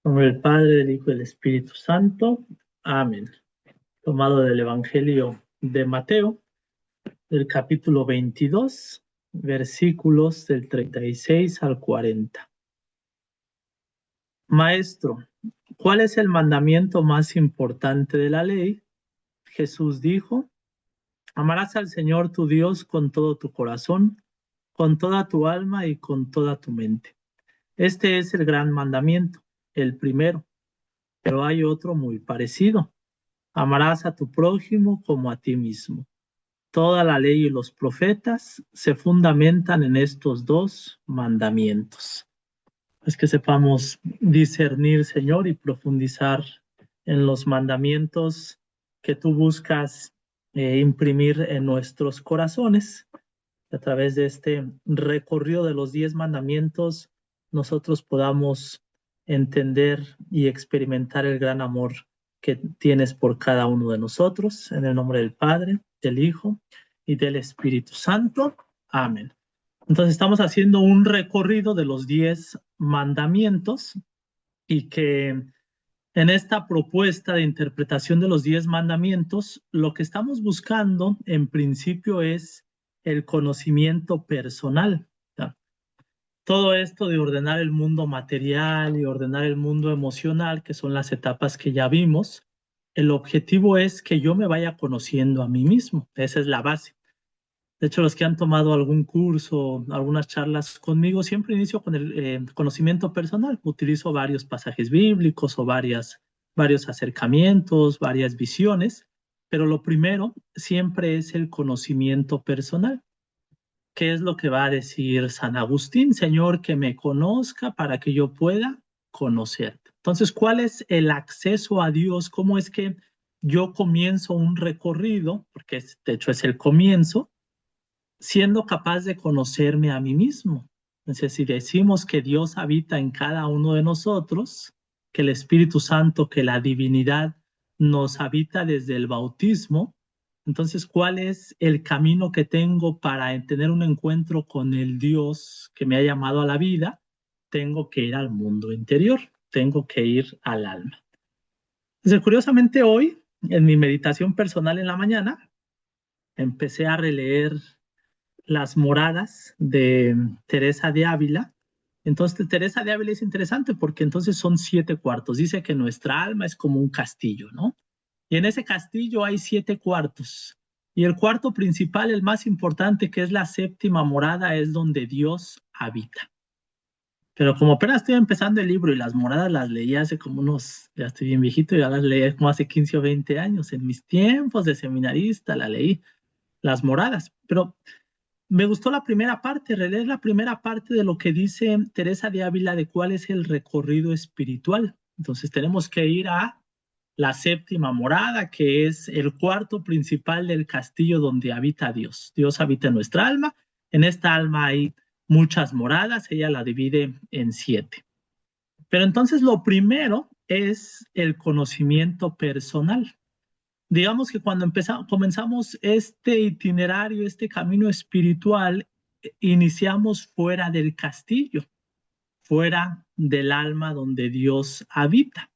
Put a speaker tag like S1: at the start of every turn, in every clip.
S1: Nombre del Padre, del Hijo y del Espíritu Santo. Amén. Tomado del Evangelio de Mateo, del capítulo 22, versículos del 36 al 40. Maestro, ¿cuál es el mandamiento más importante de la ley? Jesús dijo: amarás al Señor tu Dios con todo tu corazón, con toda tu alma y con toda tu mente. Este es el gran mandamiento, el primero, pero hay otro muy parecido. Amarás a tu prójimo como a ti mismo. Toda la ley y los profetas se fundamentan en estos dos mandamientos. Es que sepamos discernir, Señor, y profundizar en los mandamientos que tú buscas imprimir en nuestros corazones. A través de este recorrido de los 10 mandamientos, nosotros podamos entender y experimentar el gran amor que tienes por cada uno de nosotros. En el nombre del Padre, del Hijo y del Espíritu Santo. Amén. Entonces estamos haciendo un recorrido de los 10 mandamientos y que en esta propuesta de interpretación de los 10 mandamientos, lo que estamos buscando en principio es el conocimiento personal. ¿Ya? Todo esto de ordenar el mundo material y ordenar el mundo emocional, que son las etapas que ya vimos, el objetivo es que yo me vaya conociendo a mí mismo. Esa es la base. De hecho, los que han tomado algún curso, algunas charlas conmigo, siempre inicio con el conocimiento personal. Utilizo varios pasajes bíblicos o varios acercamientos, varias visiones, pero lo primero siempre es el conocimiento personal. ¿Qué es lo que va a decir San Agustín? Señor, que me conozca para que yo pueda conocerte. Entonces, ¿cuál es el acceso a Dios? ¿Cómo es que yo comienzo un recorrido? Porque de hecho es el comienzo siendo capaz de conocerme a mí mismo. Entonces, si decimos que Dios habita en cada uno de nosotros, que el Espíritu Santo, que la divinidad nos habita desde el bautismo, entonces, ¿cuál es el camino que tengo para tener un encuentro con el Dios que me ha llamado a la vida? Tengo que ir al mundo interior, tengo que ir al alma. Entonces, curiosamente hoy, en mi meditación personal en la mañana, empecé a releer Las Moradas de Teresa de Ávila. Entonces, Teresa de Ávila es interesante porque entonces son 7 cuartos. Dice que nuestra alma es como un castillo, ¿no? Y en ese castillo hay 7 cuartos. Y el cuarto principal, el más importante, que es la séptima morada, es donde Dios habita. Pero como apenas estoy empezando el libro y las moradas las leí hace como ya estoy bien viejito, ya las leí como hace 15 o 20 años. En mis tiempos de seminarista la leí, las moradas. Pero me gustó la primera parte, releer la primera parte de lo que dice Teresa de Ávila de cuál es el recorrido espiritual. Entonces tenemos que ir a la séptima morada, que es el cuarto principal del castillo donde habita Dios. Dios habita en nuestra alma. En esta alma hay muchas moradas, ella la divide en 7. Pero entonces lo primero es el conocimiento personal. Digamos que cuando comenzamos este itinerario, este camino espiritual, iniciamos fuera del castillo, fuera del alma donde Dios habita.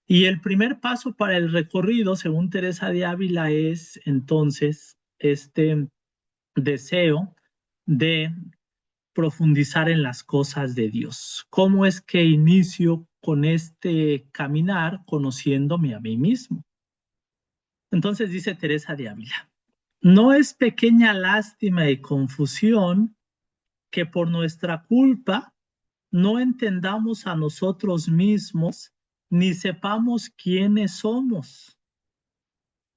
S1: Y el primer paso para el recorrido, según Teresa de Ávila, es entonces este deseo de profundizar en las cosas de Dios. ¿Cómo es que inicio con este caminar conociéndome a mí mismo? Entonces dice Teresa de Ávila: no es pequeña lástima y confusión que por nuestra culpa no entendamos a nosotros mismos ni sepamos quiénes somos.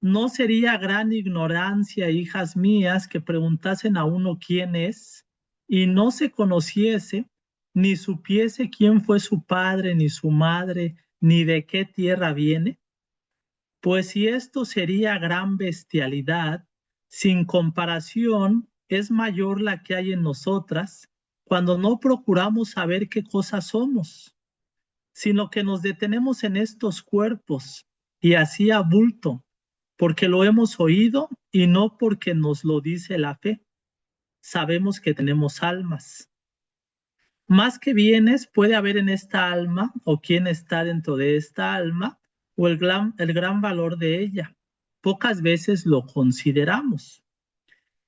S1: No sería gran ignorancia, hijas mías, que preguntasen a uno quién es y no se conociese, ni supiese quién fue su padre, ni su madre, ni de qué tierra viene. Pues si esto sería gran bestialidad, sin comparación es mayor la que hay en nosotras cuando no procuramos saber qué cosas somos, sino que nos detenemos en estos cuerpos y así a bulto, porque lo hemos oído y no porque nos lo dice la fe. Sabemos que tenemos almas. Más que bienes puede haber en esta alma o quién está dentro de esta alma o el gran valor de ella. Pocas veces lo consideramos.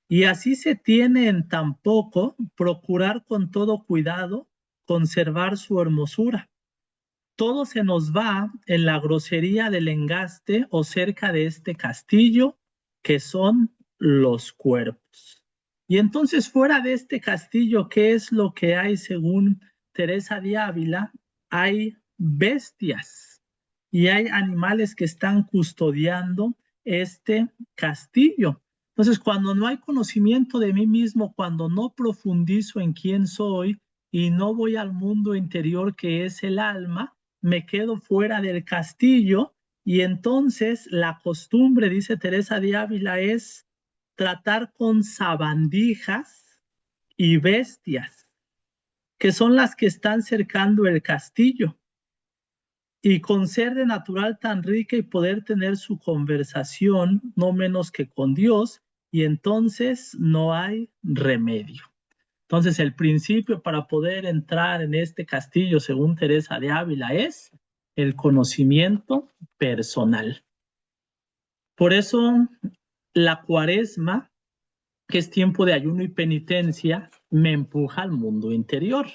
S1: Y así se tiene en tan poco procurar con todo cuidado conservar su hermosura. Todo se nos va en la grosería del engaste o cerca de este castillo, que son los cuerpos. Y entonces fuera de este castillo, ¿qué es lo que hay según Teresa de Ávila? Hay bestias y hay animales que están custodiando este castillo. Entonces, cuando no hay conocimiento de mí mismo, cuando no profundizo en quién soy y no voy al mundo interior que es el alma, me quedo fuera del castillo y entonces la costumbre, dice Teresa de Ávila, es tratar con sabandijas y bestias, que son las que están cercando el castillo, y con ser de natural tan rica y poder tener su conversación, no menos que con Dios, y entonces no hay remedio. Entonces, el principio para poder entrar en este castillo, según Teresa de Ávila, es el conocimiento personal. Por eso, la cuaresma, que es tiempo de ayuno y penitencia, me empuja al mundo interior.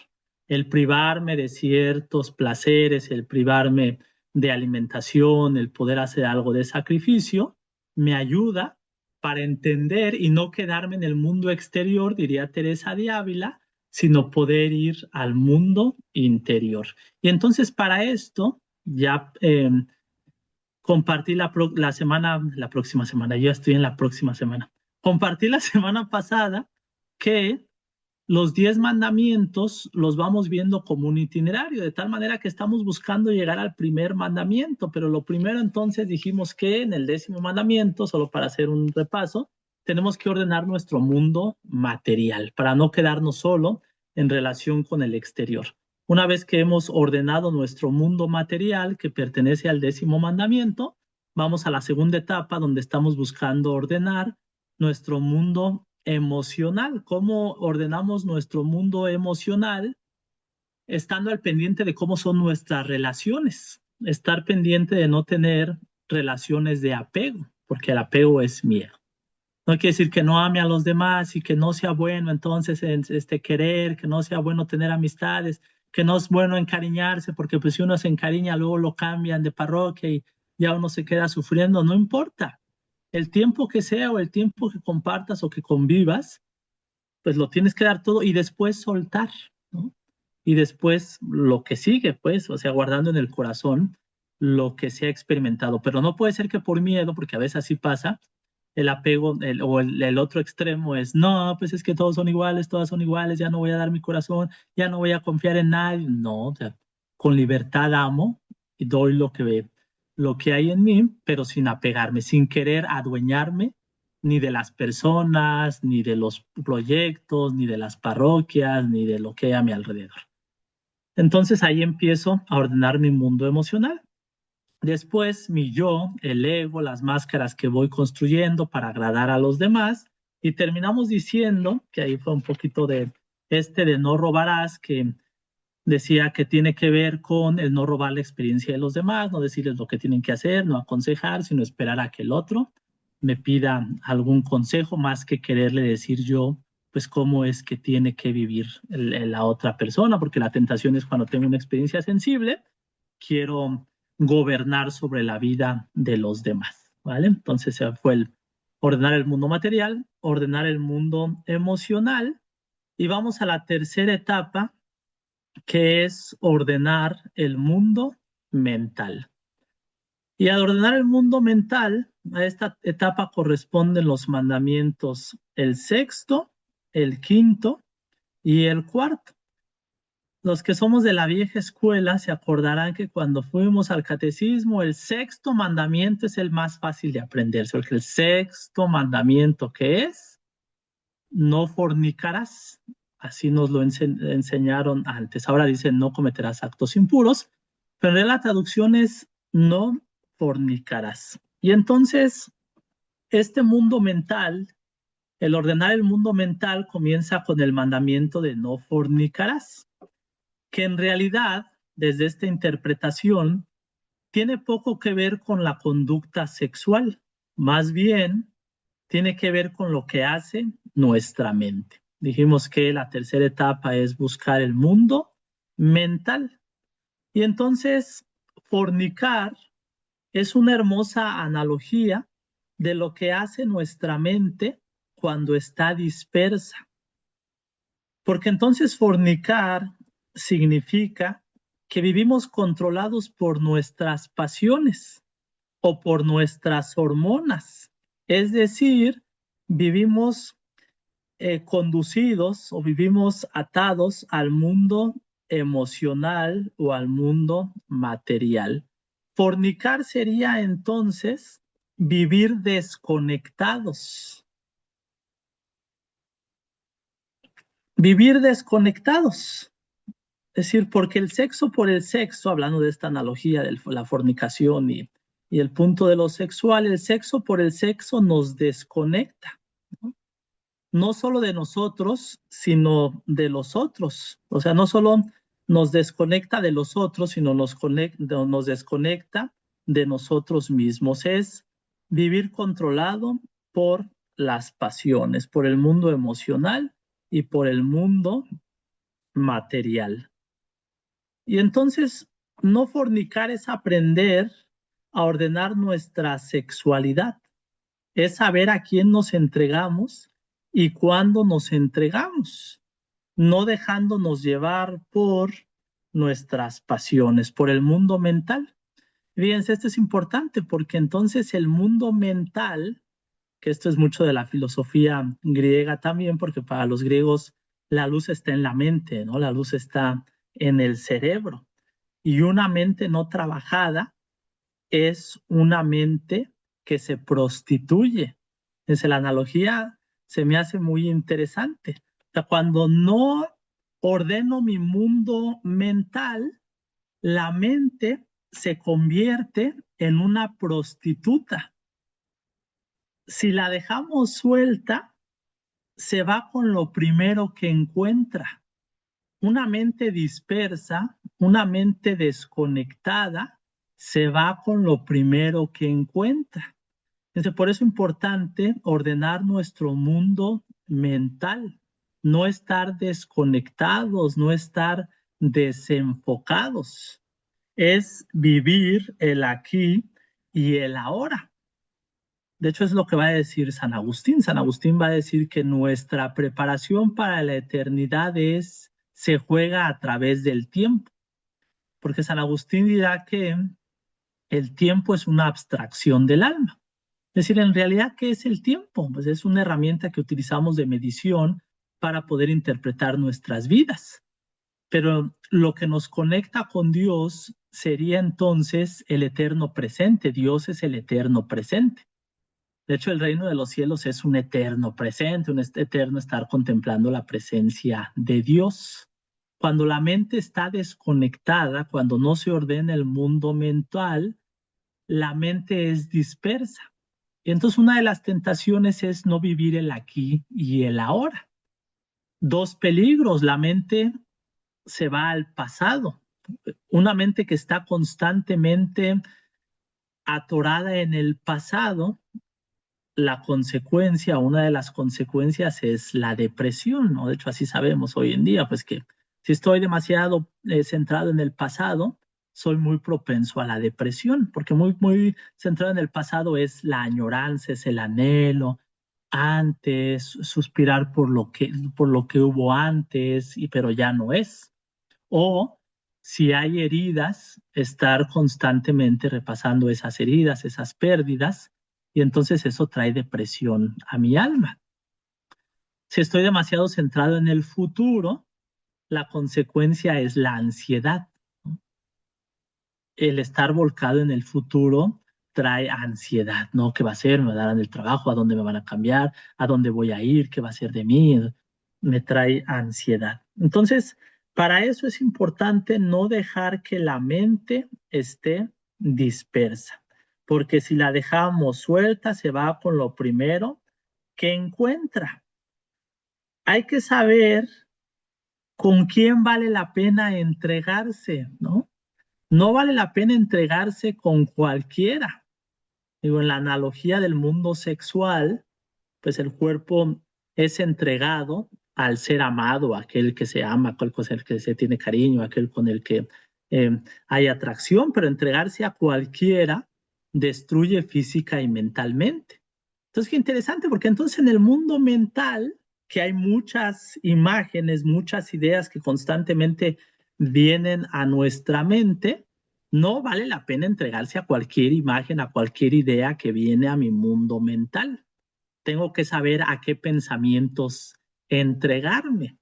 S1: El privarme de ciertos placeres, el privarme de alimentación, el poder hacer algo de sacrificio, me ayuda para entender y no quedarme en el mundo exterior, diría Teresa de Ávila, sino poder ir al mundo interior. Y entonces para esto ya compartí la próxima semana, ya estoy en la próxima semana. Compartí la semana pasada que los 10 mandamientos los vamos viendo como un itinerario, de tal manera que estamos buscando llegar al primer mandamiento, pero lo primero entonces dijimos que en el 10º mandamiento, solo para hacer un repaso, tenemos que ordenar nuestro mundo material para no quedarnos solo en relación con el exterior. Una vez que hemos ordenado nuestro mundo material que pertenece al 10º mandamiento, vamos a la segunda etapa donde estamos buscando ordenar nuestro mundo emocional. ¿Cómo ordenamos nuestro mundo emocional? Estando al pendiente de cómo son nuestras relaciones. Estar pendiente de no tener relaciones de apego, porque el apego es miedo. No quiere decir que no ame a los demás y que no sea bueno entonces querer, que no sea bueno tener amistades, que no es bueno encariñarse, porque pues si uno se encariña luego lo cambian de parroquia y ya uno se queda sufriendo, no importa. El tiempo que sea o el tiempo que compartas o que convivas, pues lo tienes que dar todo y después soltar, ¿no? Y después lo que sigue, pues, o sea, guardando en el corazón lo que se ha experimentado. Pero no puede ser que por miedo, porque a veces así pasa, el apego el otro extremo es, no, pues es que todos son iguales, todas son iguales, ya no voy a dar mi corazón, ya no voy a confiar en nadie. No, o sea, con libertad amo y doy lo que hay en mí, pero sin apegarme, sin querer adueñarme ni de las personas, ni de los proyectos, ni de las parroquias, ni de lo que hay a mi alrededor. Entonces ahí empiezo a ordenar mi mundo emocional. Después mi yo, el ego, las máscaras que voy construyendo para agradar a los demás. Y terminamos diciendo, que ahí fue un poquito de de no robarás, que decía que tiene que ver con el no robar la experiencia de los demás, no decirles lo que tienen que hacer, no aconsejar, sino esperar a que el otro me pida algún consejo más que quererle decir yo, pues cómo es que tiene que vivir la otra persona, porque la tentación es cuando tengo una experiencia sensible, quiero gobernar sobre la vida de los demás, ¿vale? Entonces fue el ordenar el mundo material, ordenar el mundo emocional, y vamos a la tercera etapa, que es ordenar el mundo mental. Y al ordenar el mundo mental, a esta etapa corresponden los mandamientos, el sexto, el quinto y el cuarto. Los que somos de la vieja escuela se acordarán que cuando fuimos al catecismo, el sexto mandamiento es el más fácil de aprenderse, porque el sexto mandamiento, que es no fornicarás, así nos lo enseñaron antes. Ahora dicen no cometerás actos impuros, pero en la traducción es no fornicarás. Y entonces, este mundo mental, el ordenar el mundo mental comienza con el mandamiento de no fornicarás. que en realidad, desde esta interpretación, tiene poco que ver con la conducta sexual, más bien tiene que ver con lo que hace nuestra mente. Dijimos que la tercera etapa es buscar el mundo mental. Y entonces, fornicar es una hermosa analogía de lo que hace nuestra mente cuando está dispersa. Porque entonces fornicar significa que vivimos controlados por nuestras pasiones o por nuestras hormonas. Es decir, vivimos conducidos o vivimos atados al mundo emocional o al mundo material. Fornicar sería entonces vivir desconectados. Vivir desconectados. Es decir, porque el sexo por el sexo, hablando de esta analogía de la fornicación y el punto de lo sexual, el sexo por el sexo nos desconecta, ¿no? No solo de nosotros, sino de los otros. O sea, no solo nos desconecta de los otros, sino nos desconecta de nosotros mismos. Es vivir controlado por las pasiones, por el mundo emocional y por el mundo material. Y entonces, no fornicar es aprender a ordenar nuestra sexualidad, es saber a quién nos entregamos y cuándo nos entregamos, no dejándonos llevar por nuestras pasiones, por el mundo mental. Fíjense, esto es importante porque entonces el mundo mental, que esto es mucho de la filosofía griega también, porque para los griegos la luz está en la mente, ¿no? La luz está en el cerebro. Y una mente no trabajada es una mente que se prostituye. Entonces, la analogía se me hace muy interesante. O sea, cuando no ordeno mi mundo mental, la mente se convierte en una prostituta. Si la dejamos suelta, se va con lo primero que encuentra. Una mente dispersa, una mente desconectada, se va con lo primero que encuentra. Entonces, por eso es importante ordenar nuestro mundo mental, no estar desconectados, no estar desenfocados. Es vivir el aquí y el ahora. De hecho, es lo que va a decir San Agustín. San Agustín va a decir que nuestra preparación para la eternidad se juega a través del tiempo, porque San Agustín dirá que el tiempo es una abstracción del alma. Es decir, en realidad, ¿qué es el tiempo? Pues es una herramienta que utilizamos de medición para poder interpretar nuestras vidas. Pero lo que nos conecta con Dios sería entonces el eterno presente. Dios es el eterno presente. De hecho, el reino de los cielos es un eterno presente, un eterno estar contemplando la presencia de Dios. Cuando la mente está desconectada, cuando no se ordena el mundo mental, la mente es dispersa. Y entonces una de las tentaciones es no vivir el aquí y el ahora. Dos peligros, la mente se va al pasado. Una mente que está constantemente atorada en el pasado, la consecuencia, una de las consecuencias es la depresión, ¿no? De hecho, así sabemos hoy en día, pues que si estoy demasiado centrado en el pasado, soy muy propenso a la depresión, porque muy centrado en el pasado es la añoranza, es el anhelo, antes, suspirar por lo que hubo antes, pero ya no es. O si hay heridas, estar constantemente repasando esas heridas, esas pérdidas, y entonces eso trae depresión a mi alma. Si estoy demasiado centrado en el futuro, la consecuencia es la ansiedad, ¿no? El estar volcado en el futuro trae ansiedad, ¿no? ¿Qué va a ser? ¿Me darán el trabajo? ¿A dónde me van a cambiar? ¿A dónde voy a ir? ¿Qué va a ser de mí? Me trae ansiedad. Entonces, para eso es importante no dejar que la mente esté dispersa, porque si la dejamos suelta, se va con lo primero que encuentra. Hay que saber ¿con quién vale la pena entregarse, no? No vale la pena entregarse con cualquiera. Digo, en la analogía del mundo sexual, pues el cuerpo es entregado al ser amado, aquel que se ama, aquel con el que se tiene cariño, aquel con el que hay atracción, pero entregarse a cualquiera destruye física y mentalmente. Entonces, qué interesante, porque entonces en el mundo mental, que hay muchas imágenes, muchas ideas que constantemente vienen a nuestra mente, no vale la pena entregarse a cualquier imagen, a cualquier idea que viene a mi mundo mental. Tengo que saber a qué pensamientos entregarme.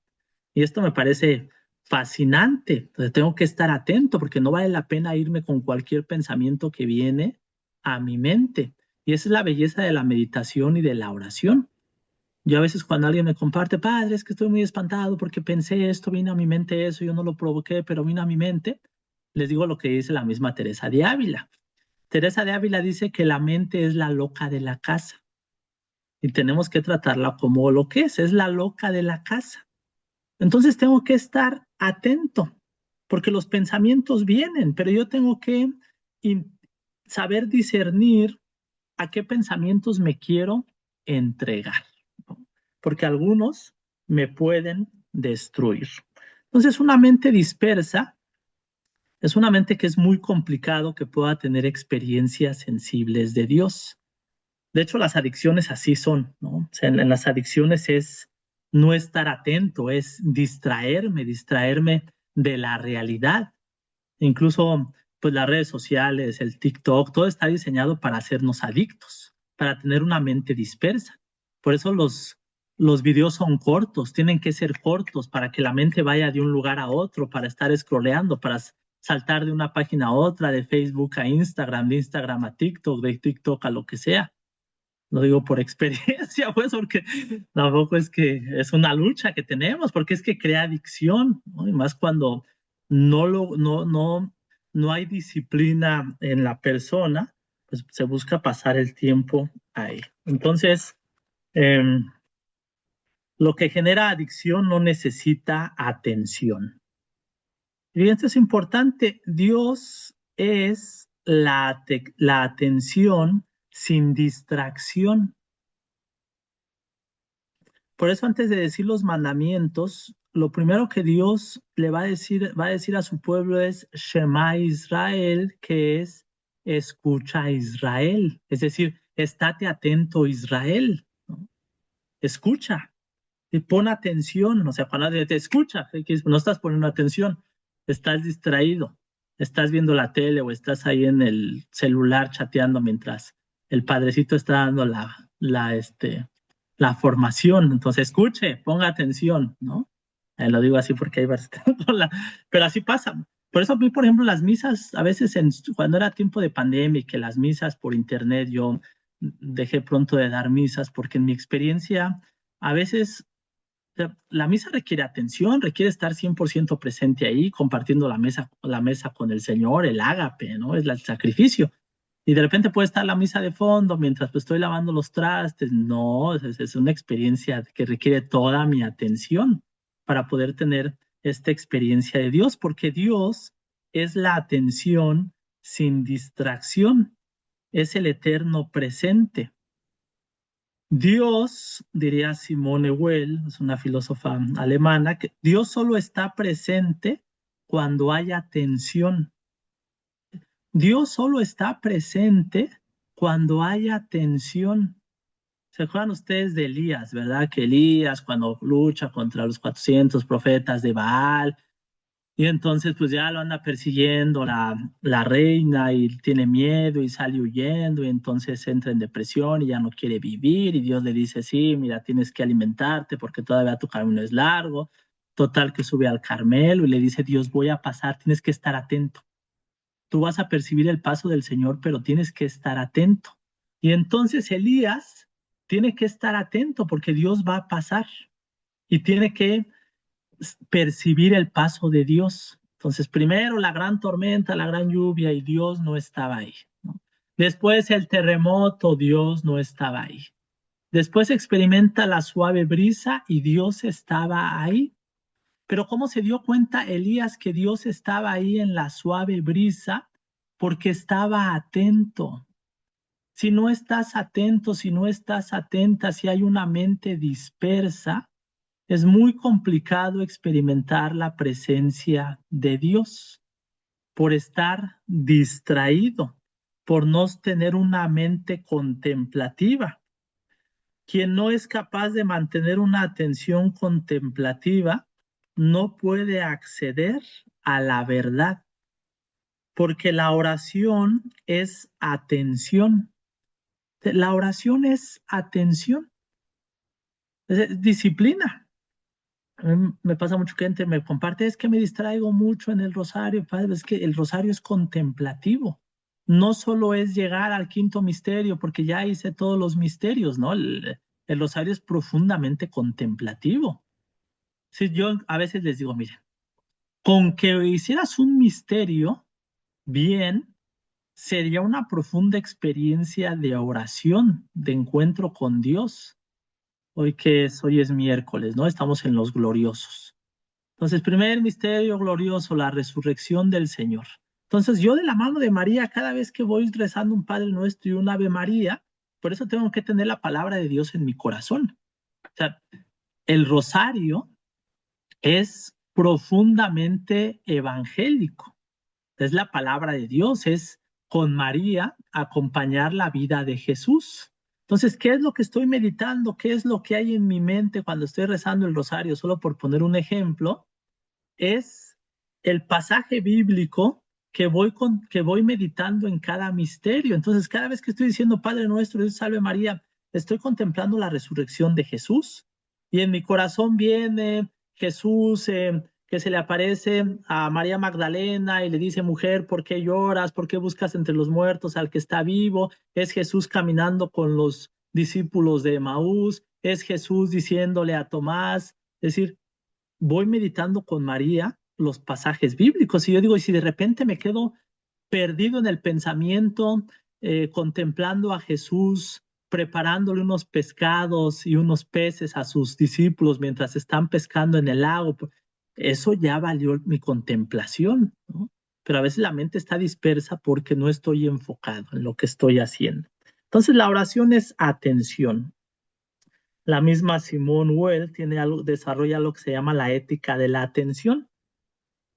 S1: Y esto me parece fascinante. Entonces tengo que estar atento porque no vale la pena irme con cualquier pensamiento que viene a mi mente. Y esa es la belleza de la meditación y de la oración. Yo a veces cuando alguien me comparte, padre, es que estoy muy espantado porque pensé esto, vino a mi mente eso, yo no lo provoqué, pero vino a mi mente, les digo lo que dice la misma Teresa de Ávila. Teresa de Ávila dice que la mente es la loca de la casa y tenemos que tratarla como lo que es la loca de la casa. Entonces tengo que estar atento, porque los pensamientos vienen, pero yo tengo que saber discernir a qué pensamientos me quiero entregar, ¿no? Porque algunos me pueden destruir. Entonces, una mente dispersa es una mente que es muy complicado que pueda tener experiencias sensibles de Dios. De hecho, las adicciones así son, ¿no? O sea, en las adicciones es no estar atento, es distraerme de la realidad. Incluso, pues las redes sociales, el TikTok, todo está diseñado para hacernos adictos, para tener una mente dispersa. Por eso los videos son cortos, tienen que ser cortos para que la mente vaya de un lugar a otro, para estar scrolleando, para saltar de una página a otra, de Facebook a Instagram, de Instagram a TikTok, de TikTok a lo que sea. Lo digo por experiencia, pues, porque tampoco es que es una lucha que tenemos, porque es que crea adicción, ¿no? Y más cuando no hay disciplina en la persona, pues se busca pasar el tiempo ahí. Entonces, em, lo que genera adicción no necesita atención. Y esto es importante, Dios es la atención sin distracción. Por eso antes de decir los mandamientos, lo primero que Dios le va a decir a su pueblo es Shema Israel, que es escucha a Israel. Es decir, estate atento Israel, ¿no? Escucha y pon atención. O sea, cuando te escucha, no estás poniendo atención, estás distraído, estás viendo la tele o estás ahí en el celular chateando mientras el padrecito está dando la formación. Entonces, escuche, ponga atención, ¿no? Lo digo así porque hay bastante, pero así pasa. Por eso a mí, por ejemplo, las misas, a veces cuando era tiempo de pandemia y que las misas por internet, yo dejé pronto de dar misas porque en mi experiencia, a veces la misa requiere atención, requiere estar 100% presente ahí, compartiendo la mesa con el Señor, el ágape, ¿no? Es el sacrificio. Y de repente puede estar la misa de fondo mientras pues, estoy lavando los trastes. No, es una experiencia que requiere toda mi atención para poder tener esta experiencia de Dios, porque Dios es la atención sin distracción, es el eterno presente. Dios, diría Simone Weil, es una filósofa alemana, que Dios solo está presente cuando hay atención. Dios solo está presente cuando hay atención. ¿Se acuerdan ustedes de Elías, verdad? Que Elías, cuando lucha contra los 400 profetas de Baal, y entonces pues ya lo anda persiguiendo la reina y tiene miedo y sale huyendo y entonces entra en depresión y ya no quiere vivir y Dios le dice, sí, mira, tienes que alimentarte porque todavía tu camino es largo. Total que sube al Carmelo y le dice, Dios, voy a pasar, tienes que estar atento. Tú vas a percibir el paso del Señor, pero tienes que estar atento. Y entonces Elías tiene que estar atento porque Dios va a pasar y tiene que percibir el paso de Dios. Entonces, primero la gran tormenta, la gran lluvia y Dios no estaba ahí, ¿no? Después el terremoto, Dios no estaba ahí. Después experimenta la suave brisa y Dios estaba ahí. Pero ¿cómo se dio cuenta Elías que Dios estaba ahí en la suave brisa? Porque estaba atento. Si no estás atento, si no estás atenta, si hay una mente dispersa, es muy complicado experimentar la presencia de Dios por estar distraído, por no tener una mente contemplativa. Quien no es capaz de mantener una atención contemplativa no puede acceder a la verdad, porque la oración es atención. La oración es atención, es disciplina. A mí me pasa mucho que gente me comparte, es que me distraigo mucho en el rosario, padre, es que el rosario es contemplativo. No solo es llegar al quinto misterio, porque ya hice todos los misterios, ¿no? El rosario es profundamente contemplativo. Sí, yo a veces les digo, miren, con que hicieras un misterio bien, sería una profunda experiencia de oración, de encuentro con Dios. Hoy es miércoles, ¿no? Estamos en los gloriosos. Entonces, primer misterio glorioso, la resurrección del Señor. Entonces, yo de la mano de María, cada vez que voy rezando un Padre Nuestro y un Ave María, por eso tengo que tener la palabra de Dios en mi corazón. O sea, el rosario es profundamente evangélico. Es la palabra de Dios, es con María acompañar la vida de Jesús. Entonces, ¿qué es lo que estoy meditando? ¿Qué es lo que hay en mi mente cuando estoy rezando el rosario? Solo por poner un ejemplo, es el pasaje bíblico que voy meditando en cada misterio. Entonces, cada vez que estoy diciendo Padre nuestro, Dios salve María, estoy contemplando la resurrección de Jesús. Y en mi corazón viene Jesús que se le aparece a María Magdalena y le dice, mujer, ¿por qué lloras? ¿Por qué buscas entre los muertos al que está vivo? Es Jesús caminando con los discípulos de Emaús, es Jesús diciéndole a Tomás, es decir, voy meditando con María los pasajes bíblicos y yo digo, y si de repente me quedo perdido en el pensamiento, contemplando a Jesús, preparándole unos pescados y unos peces a sus discípulos mientras están pescando en el lago, pues, eso ya valió mi contemplación, ¿no? Pero a veces la mente está dispersa porque no estoy enfocado en lo que estoy haciendo. Entonces la oración es atención. La misma Simone Weil desarrolla lo que se llama la ética de la atención.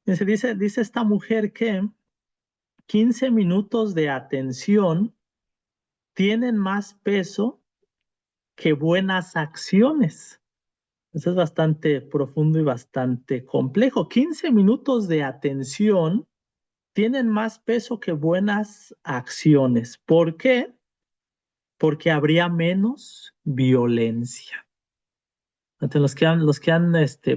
S1: Dice esta mujer que 15 minutos de atención tienen más peso que buenas acciones. Eso es bastante profundo y bastante complejo. 15 minutos de atención tienen más peso que buenas acciones. ¿Por qué? Porque habría menos violencia. Ante los que han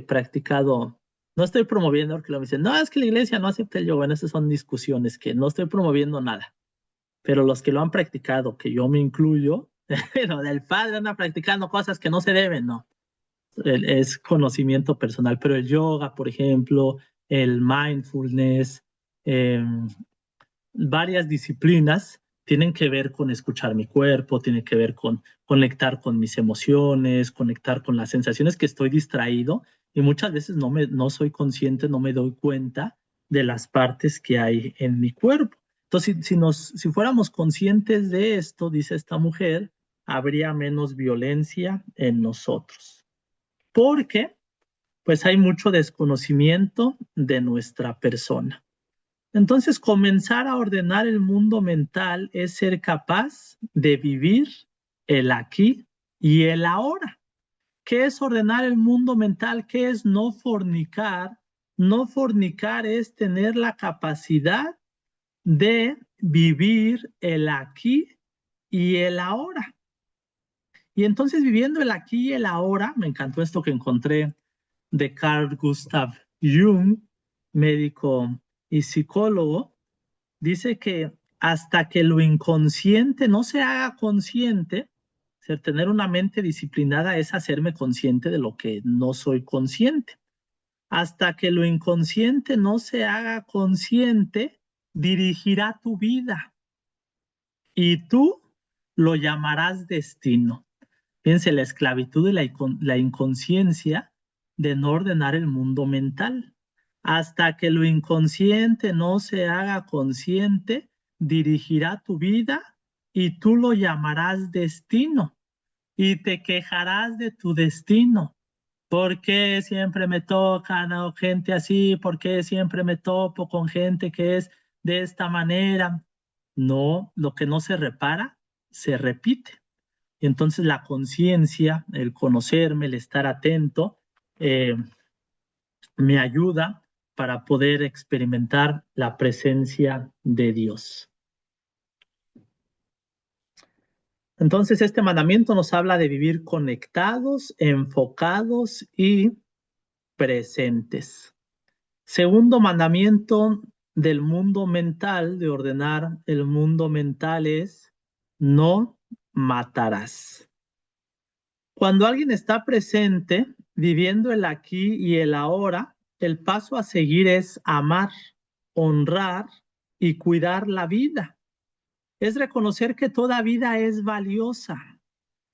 S1: practicado, no estoy promoviendo, porque lo dicen, no, es que la iglesia no acepta el yoga, bueno, esas son discusiones que no estoy promoviendo nada, pero los que lo han practicado, que yo me incluyo, pero del padre anda practicando cosas que no se deben, no, es conocimiento personal, pero el yoga, por ejemplo, el mindfulness, eh, varias disciplinas tienen que ver con escuchar mi cuerpo, tienen que ver con conectar con mis emociones, conectar con las sensaciones que estoy distraído y muchas veces no soy consciente, no me doy cuenta de las partes que hay en mi cuerpo. Entonces, si fuéramos conscientes de esto, dice esta mujer, habría menos violencia en nosotros. Porque pues hay mucho desconocimiento de nuestra persona. Entonces, comenzar a ordenar el mundo mental es ser capaz de vivir el aquí y el ahora. ¿Qué es ordenar el mundo mental? ¿Qué es no fornicar? No fornicar es tener la capacidad de vivir el aquí y el ahora. Y entonces viviendo el aquí y el ahora, me encantó esto que encontré de Carl Gustav Jung, médico y psicólogo. Dice que hasta que lo inconsciente no se haga consciente, tener una mente disciplinada es hacerme consciente de lo que no soy consciente. Hasta que lo inconsciente no se haga consciente, dirigirá tu vida y tú lo llamarás destino. Fíjense, la esclavitud y la inconsciencia de no ordenar el mundo mental. Hasta que lo inconsciente no se haga consciente, dirigirá tu vida y tú lo llamarás destino y te quejarás de tu destino. ¿Por qué siempre me tocan a gente así? ¿Por qué siempre me topo con gente que es de esta manera? No, lo que no se repara, se repite. Y entonces la conciencia, el conocerme, el estar atento, eh, me ayuda para poder experimentar la presencia de Dios. Entonces, este mandamiento nos habla de vivir conectados, enfocados y presentes. Segundo mandamiento del mundo mental, de ordenar el mundo mental, es no matarás. Cuando alguien está presente, viviendo el aquí y el ahora, el paso a seguir es amar, honrar y cuidar la vida. Es reconocer que toda vida es valiosa,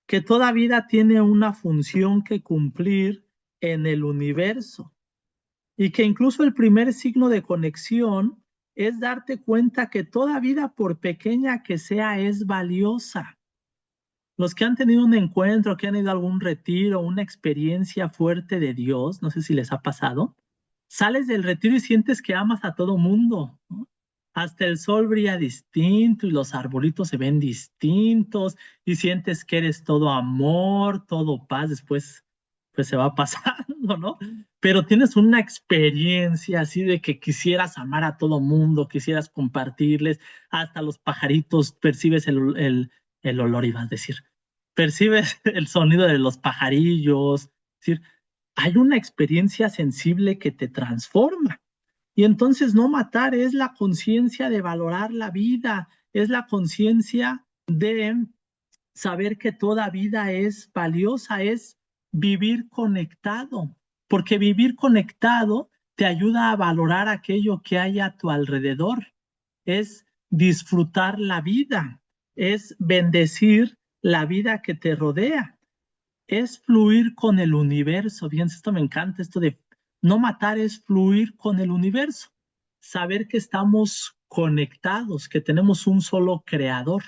S1: que toda vida tiene una función que cumplir en el universo y que incluso el primer signo de conexión es darte cuenta que toda vida, por pequeña que sea, es valiosa. Los que han tenido un encuentro, que han ido a algún retiro, una experiencia fuerte de Dios, no sé si les ha pasado, sales del retiro y sientes que amas a todo mundo, ¿no? Hasta el sol brilla distinto y los arbolitos se ven distintos y sientes que eres todo amor, todo paz, después pues se va pasando, ¿no? Pero tienes una experiencia así de que quisieras amar a todo mundo, quisieras compartirles, hasta los pajaritos percibes el olor, iba a decir, percibes el sonido de los pajarillos, es decir, hay una experiencia sensible que te transforma. Y entonces no matar es la conciencia de valorar la vida, es la conciencia de saber que toda vida es valiosa, es vivir conectado, porque vivir conectado te ayuda a valorar aquello que hay a tu alrededor, es disfrutar la vida, es bendecir la vida que te rodea, es fluir con el universo. Fíjense, esto me encanta, esto de no matar es fluir con el universo, saber que estamos conectados, que tenemos un solo creador.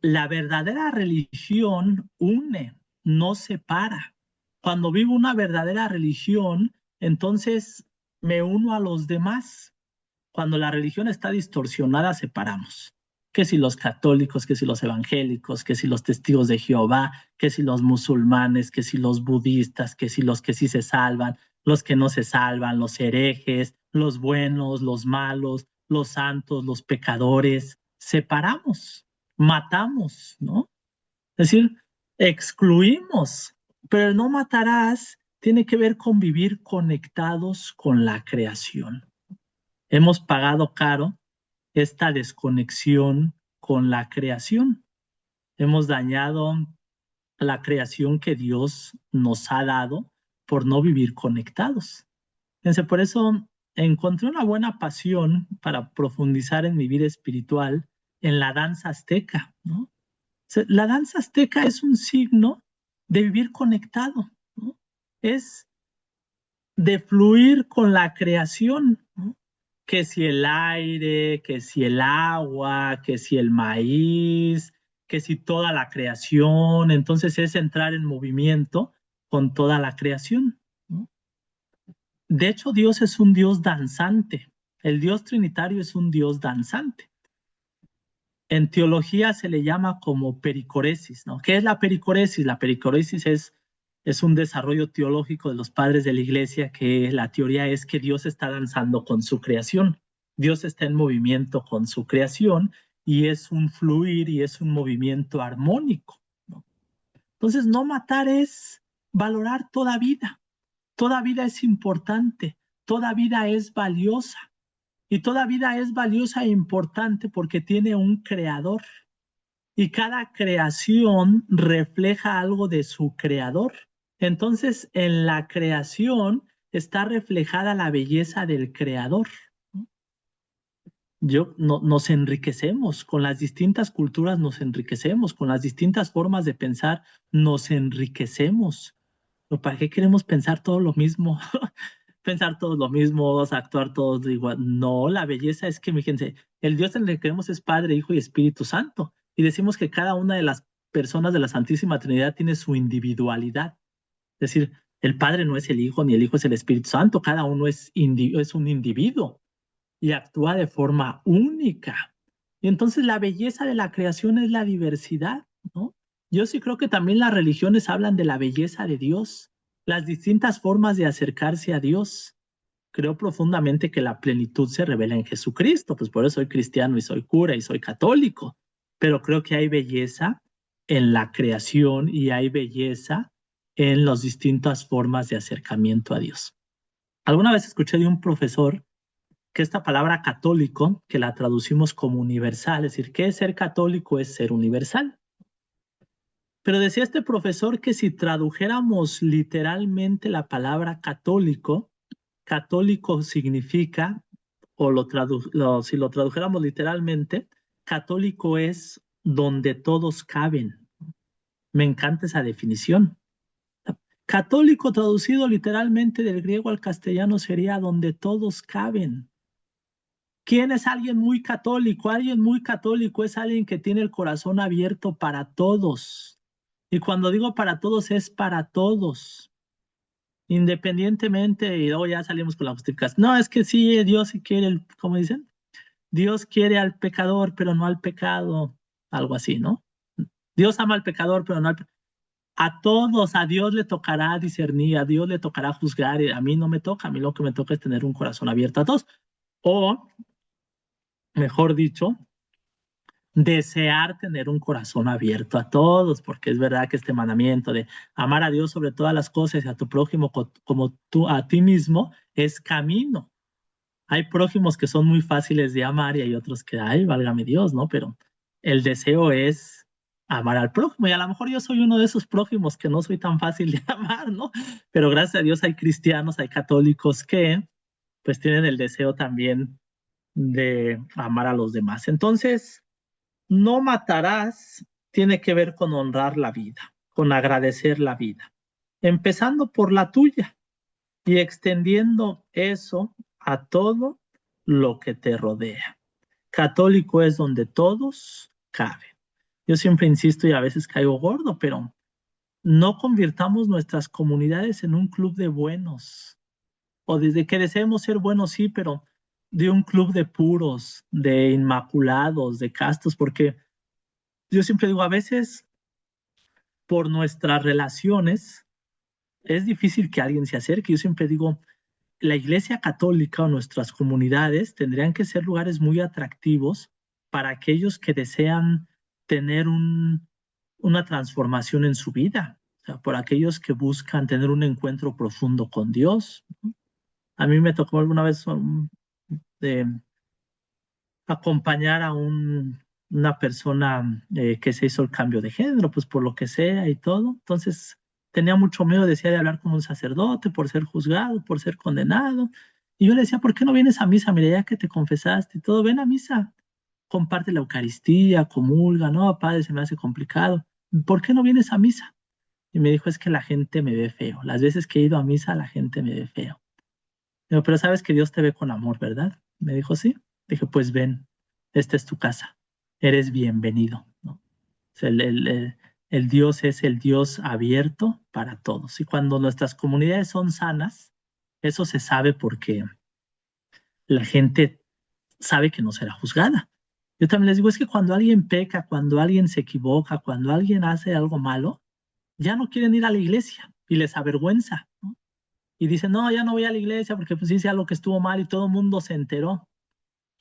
S1: La verdadera religión une, no separa. Cuando vivo una verdadera religión, entonces me uno a los demás. Cuando la religión está distorsionada, separamos. Que si los católicos, que si los evangélicos, que si los testigos de Jehová, que si los musulmanes, que si los budistas, que si los que sí se salvan, los que no se salvan, los herejes, los buenos, los malos, los santos, los pecadores. Separamos, matamos, ¿no? Es decir, excluimos, pero el no matarás tiene que ver con vivir conectados con la creación. Hemos pagado caro esta desconexión con la creación. Hemos dañado la creación que Dios nos ha dado por no vivir conectados. Fíjense, por eso encontré una buena pasión para profundizar en mi vida espiritual en la danza azteca, ¿no? La danza azteca es un signo de vivir conectado, ¿no? Es de fluir con la creación, ¿no? Que si el aire, que si el agua, que si el maíz, que si toda la creación, entonces es entrar en movimiento con toda la creación, ¿no? De hecho, Dios es un Dios danzante, el Dios trinitario es un Dios danzante. En teología se le llama como pericoresis, ¿no? ¿Qué es la pericoresis? La pericoresis es un desarrollo teológico de los padres de la iglesia, que la teoría es que Dios está danzando con su creación. Dios está en movimiento con su creación y es un fluir y es un movimiento armónico, ¿no? Entonces, no matar es valorar toda vida. Toda vida es importante, toda vida es valiosa. Y toda vida es valiosa e importante porque tiene un creador. Y cada creación refleja algo de su creador. Entonces, en la creación está reflejada la belleza del creador. Nos enriquecemos con las distintas culturas, nos enriquecemos con las distintas formas de pensar, nos enriquecemos. ¿Para qué queremos pensar todo lo mismo? Pensar todos lo mismo, actuar todos igual. No, la belleza es que, fíjense, el Dios en el que creemos es Padre, Hijo y Espíritu Santo. Y decimos que cada una de las personas de la Santísima Trinidad tiene su individualidad. Es decir, el Padre no es el Hijo, ni el Hijo es el Espíritu Santo. Cada uno es un individuo y actúa de forma única. Y entonces la belleza de la creación es la diversidad, ¿no? Yo sí creo que también las religiones hablan de la belleza de Dios, las distintas formas de acercarse a Dios. Creo profundamente que la plenitud se revela en Jesucristo, pues por eso soy cristiano y soy cura y soy católico, pero creo que hay belleza en la creación y hay belleza en las distintas formas de acercamiento a Dios. Alguna vez escuché de un profesor que esta palabra católico, que la traducimos como universal, es decir, ¿qué es ser católico? Es ser universal. Pero decía este profesor que si tradujéramos literalmente la palabra católico, católico significa, o si lo tradujéramos literalmente, católico es donde todos caben. Me encanta esa definición. Católico traducido literalmente del griego al castellano sería donde todos caben. ¿Quién es alguien muy católico? Alguien muy católico es alguien que tiene el corazón abierto para todos. Y cuando digo para todos, es para todos, independientemente, y luego ya salimos con la justificación. No, es que sí, Dios sí quiere, ¿cómo dicen? Dios quiere al pecador, pero no al pecado. Algo así, ¿no? Dios ama al pecador, pero no al pecador. A todos, a Dios le tocará discernir, a Dios le tocará juzgar, y a mí no me toca, a mí lo que me toca es tener un corazón abierto a todos. O, mejor dicho, desear tener un corazón abierto a todos, porque es verdad que este mandamiento de amar a Dios sobre todas las cosas y a tu prójimo como tú a ti mismo es camino. Hay prójimos que son muy fáciles de amar y hay otros que, ay, válgame Dios, ¿no? Pero el deseo es amar al prójimo y a lo mejor yo soy uno de esos prójimos que no soy tan fácil de amar, ¿no? Pero gracias a Dios hay cristianos, hay católicos que pues tienen el deseo también de amar a los demás. Entonces, no matarás tiene que ver con honrar la vida, con agradecer la vida, empezando por la tuya y extendiendo eso a todo lo que te rodea. Católico es donde todos caben. Yo siempre insisto y a veces caigo gordo, pero no convirtamos nuestras comunidades en un club de buenos. O desde que deseemos ser buenos, sí, pero de un club de puros, de inmaculados, de castos, porque yo siempre digo, a veces por nuestras relaciones es difícil que alguien se acerque. Yo siempre digo, la Iglesia Católica o nuestras comunidades tendrían que ser lugares muy atractivos para aquellos que desean tener una transformación en su vida, o sea, por aquellos que buscan tener un encuentro profundo con Dios. A mí me tocó alguna vez de acompañar a una persona que se hizo el cambio de género, pues por lo que sea y todo. Entonces tenía mucho miedo, decía, de hablar con un sacerdote por ser juzgado, por ser condenado. Y yo le decía, ¿por qué no vienes a misa? Mira, ya que te confesaste y todo, ven a misa, comparte la Eucaristía, comulga, no, padre, se me hace complicado. ¿Por qué no vienes a misa? Y me dijo, es que la gente me ve feo. Las veces que he ido a misa, la gente me ve feo. Digo, pero sabes que Dios te ve con amor, ¿verdad? Me dijo, sí. Dije, pues ven, esta es tu casa, eres bienvenido, ¿no? O sea, el Dios es el Dios abierto para todos. Y cuando nuestras comunidades son sanas, eso se sabe porque la gente sabe que no será juzgada. Yo también les digo, es que cuando alguien peca, cuando alguien se equivoca, cuando alguien hace algo malo, ya no quieren ir a la iglesia y les avergüenza, ¿no? Y dicen, no, ya no voy a la iglesia porque pues hice algo que estuvo mal y todo el mundo se enteró.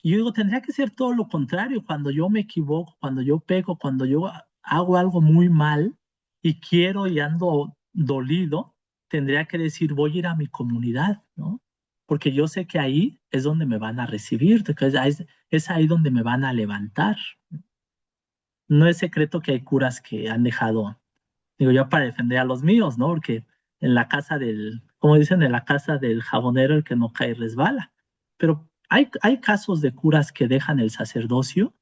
S1: Y yo digo, tendría que ser todo lo contrario. Cuando yo me equivoco, cuando yo peco, cuando yo hago algo muy mal y quiero y ando dolido, tendría que decir, voy a ir a mi comunidad, ¿no? Porque yo sé que ahí es donde me van a recibir, que es ahí donde me van a levantar. No es secreto que hay curas que han dejado, digo yo, para defender a los míos, ¿no? Porque en la casa como dicen, en la casa del jabonero el que no cae resbala. Pero hay casos de curas que dejan el sacerdocio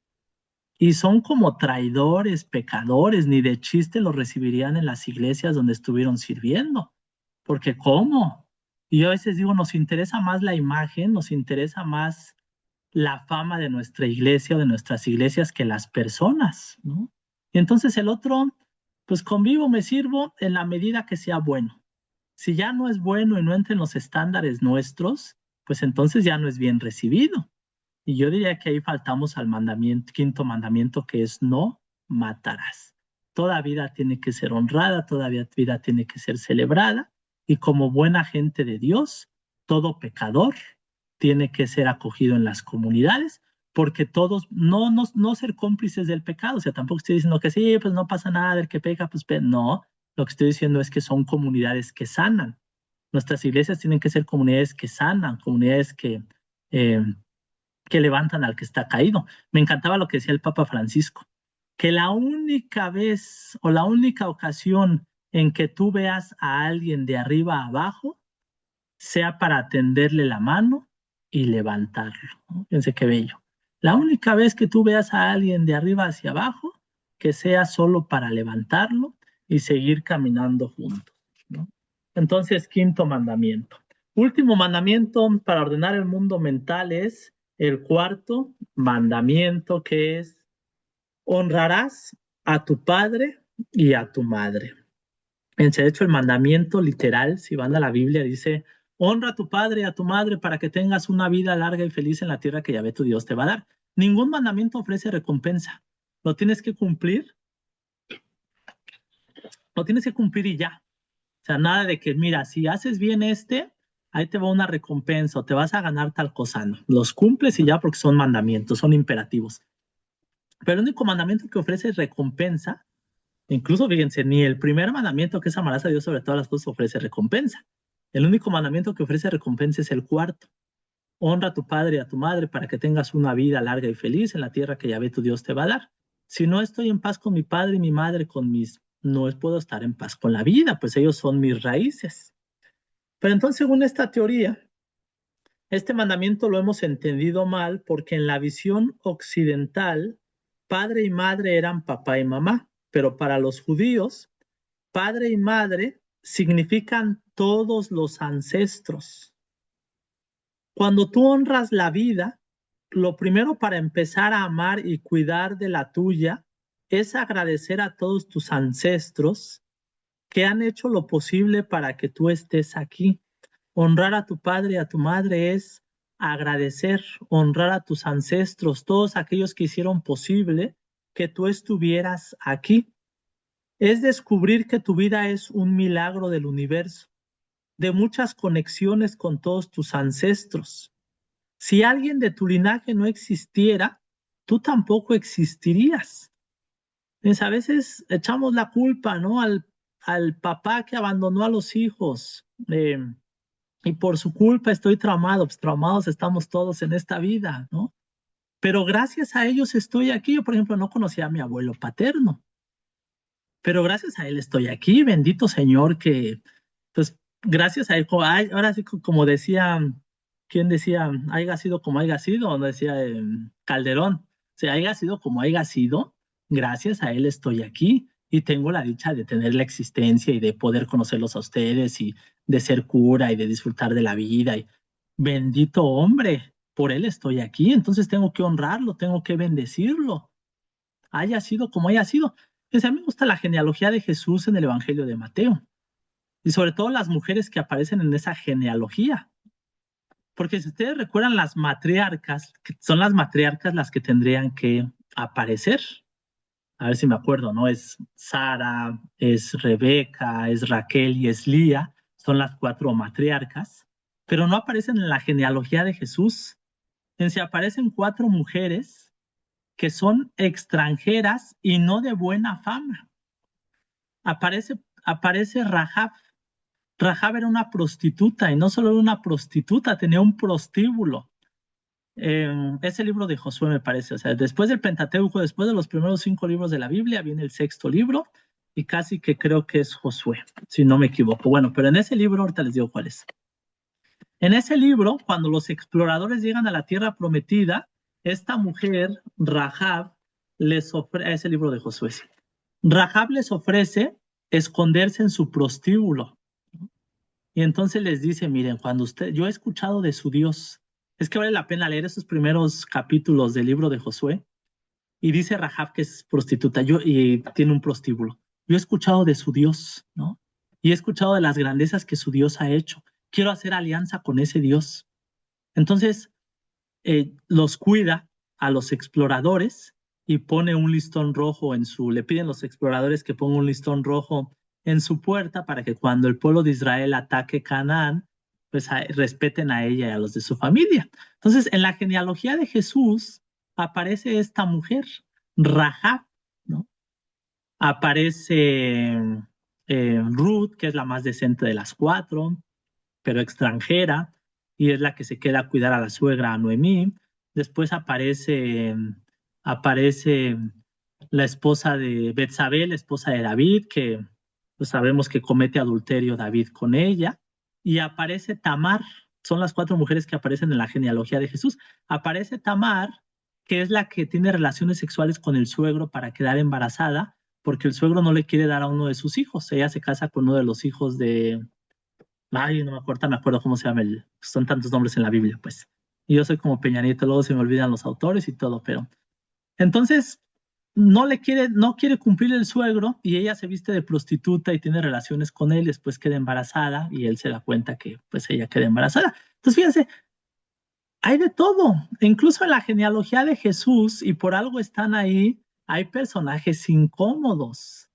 S1: y son como traidores, pecadores, ni de chiste los recibirían en las iglesias donde estuvieron sirviendo. porque ¿cómo? Y yo a veces digo, nos interesa más la imagen, nos interesa más la fama de nuestra iglesia o de nuestras iglesias que las personas, ¿no? Y entonces el otro, pues convivo, me sirvo en la medida que sea bueno. Si ya no es bueno y no entra en los estándares nuestros, pues entonces ya no es bien recibido. Y yo diría que ahí faltamos al mandamiento, quinto mandamiento, que es no matarás. Toda vida tiene que ser honrada, toda vida tiene que ser celebrada, y como buena gente de Dios, todo pecador tiene que ser acogido en las comunidades, porque todos, no ser cómplices del pecado, o sea, tampoco estoy diciendo que sí, pues no pasa nada, el que peca, pues no, lo que estoy diciendo es que son comunidades que sanan. Nuestras iglesias tienen que ser comunidades que sanan, comunidades eh, que levantan al que está caído. Me encantaba lo que decía el Papa Francisco, que la única vez o la única ocasión en que tú veas a alguien de arriba a abajo sea para tenderle la mano y levantarlo, ¿no? Fíjense qué bello. La única vez que tú veas a alguien de arriba hacia abajo, que sea solo para levantarlo y seguir caminando juntos, ¿no? Entonces, quinto mandamiento. Último mandamiento para ordenar el mundo mental es el cuarto mandamiento, que es honrarás a tu padre y a tu madre. De hecho, el mandamiento literal, si van a la Biblia, dice, honra a tu padre y a tu madre para que tengas una vida larga y feliz en la tierra que Yahvé tu Dios te va a dar. Ningún mandamiento ofrece recompensa. Lo tienes que cumplir, lo tienes que cumplir y ya. O sea, nada de que, mira, si haces bien ahí te va una recompensa o te vas a ganar tal cosa. No, los cumples y ya porque son mandamientos, son imperativos. Pero el único mandamiento que ofrece recompensa, incluso fíjense, ni el primer mandamiento, que es amarás a Dios sobre todas las cosas, ofrece recompensa. El único mandamiento que ofrece recompensa es el cuarto. Honra a tu padre y a tu madre para que tengas una vida larga y feliz en la tierra que Yahvé tu Dios te va a dar. Si no estoy en paz con mi padre y mi madre, no puedo estar en paz con la vida, pues ellos son mis raíces. Pero entonces, según esta teoría, este mandamiento lo hemos entendido mal porque en la visión occidental, padre y madre eran papá y mamá, pero para los judíos, padre y madre significan todos los ancestros. Cuando tú honras la vida, lo primero para empezar a amar y cuidar de la tuya es agradecer a todos tus ancestros que han hecho lo posible para que tú estés aquí. Honrar a tu padre y a tu madre es agradecer, honrar a tus ancestros, todos aquellos que hicieron posible que tú estuvieras aquí. Es descubrir que tu vida es un milagro del universo, de muchas conexiones con todos tus ancestros. Si alguien de tu linaje no existiera, tú tampoco existirías. Entonces, a veces echamos la culpa, ¿no? Al papá que abandonó a los hijos. Y por su culpa estoy traumado, pues traumados estamos todos en esta vida, ¿no? Pero gracias a ellos estoy aquí. Yo, por ejemplo, no conocía a mi abuelo paterno, pero gracias a él estoy aquí. Bendito Señor que, pues, gracias a él, ahora sí, como decía, ¿quién decía? Haya sido como haya sido, no decía Calderón. O sea, haya sido como haya sido, gracias a él estoy aquí y tengo la dicha de tener la existencia y de poder conocerlos a ustedes y de ser cura y de disfrutar de la vida. Y bendito hombre, por él estoy aquí, entonces tengo que honrarlo, tengo que bendecirlo, haya sido como haya sido. Pues a mí me gusta la genealogía de Jesús en el Evangelio de Mateo y sobre todo las mujeres que aparecen en esa genealogía. Porque si ustedes recuerdan las matriarcas, que son las matriarcas las que tendrían que aparecer. A ver si me acuerdo, ¿no? Es Sara, es Rebeca, es Raquel y es Lía. Son las cuatro matriarcas, pero no aparecen en la genealogía de Jesús. En se aparecen cuatro mujeres que son extranjeras y no de buena fama. Aparece Rahab. Rahab era una prostituta y no solo era una prostituta, tenía un prostíbulo. Ese libro de Josué me parece, o sea, después del Pentateuco, después de los primeros 5 libros de la Biblia, viene el sexto libro y casi que creo que es Josué, si no me equivoco. Bueno, pero en ese libro, ahorita les digo cuál es. En ese libro, cuando los exploradores llegan a la tierra prometida, esta mujer, Rahab, les ofrece, ese libro de Josué, sí. Rahab les ofrece esconderse en su prostíbulo. Y entonces les dice, miren, yo he escuchado de su Dios. Es que vale la pena leer esos primeros capítulos del libro de Josué. Y dice Rahab que es prostituta y tiene un prostíbulo. Yo he escuchado de su Dios, ¿no? Y he escuchado de las grandezas que su Dios ha hecho. Quiero hacer alianza con ese Dios. Entonces, los cuida a los exploradores y pone un listón rojo le piden los exploradores que ponga un listón rojo en su puerta para que cuando el pueblo de Israel ataque Canaán, pues respeten a ella y a los de su familia. Entonces, en la genealogía de Jesús aparece esta mujer, Rahab, ¿no? Aparece Ruth, que es la más decente de las cuatro, pero extranjera, y es la que se queda a cuidar a la suegra, a Noemí. Después aparece la esposa de Betsabé, la esposa de David, que pues sabemos que comete adulterio David con ella. Y aparece Tamar, son las cuatro mujeres que aparecen en la genealogía de Jesús. Aparece Tamar, que es la que tiene relaciones sexuales con el suegro para quedar embarazada, porque el suegro no le quiere dar a uno de sus hijos. Ella se casa con uno de los hijos de, ay, no me acuerdo cómo se llama son tantos nombres en la Biblia, pues. Y yo soy como Peña Nieto, luego se me olvidan los autores y todo, pero entonces no quiere cumplir el suegro y ella se viste de prostituta y tiene relaciones con él, después queda embarazada y él se da cuenta que pues ella queda embarazada. Entonces, fíjense, hay de todo, incluso en la genealogía de Jesús, y por algo están ahí, hay personajes incómodos.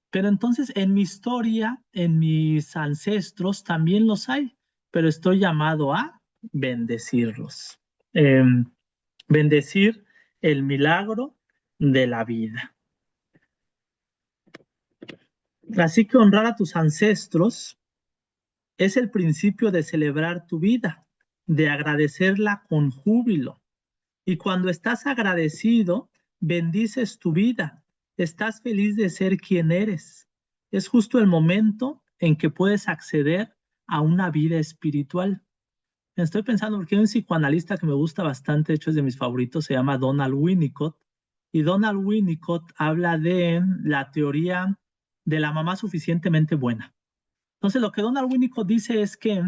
S1: Pero entonces en mi historia, en mis ancestros también los hay, pero estoy llamado a bendecirlos. Eh, Bendecir el milagro de la vida. Así que honrar a tus ancestros es el principio de celebrar tu vida, de agradecerla con júbilo. Y cuando estás agradecido, bendices tu vida. Estás feliz de ser quien eres. Es justo el momento en que puedes acceder a una vida espiritual. Estoy pensando porque hay un psicoanalista que me gusta bastante, de hecho es de mis favoritos, se llama Donald Winnicott. Y Donald Winnicott habla de la teoría de la mamá suficientemente buena. Entonces, lo que Donald Winnicott dice es que,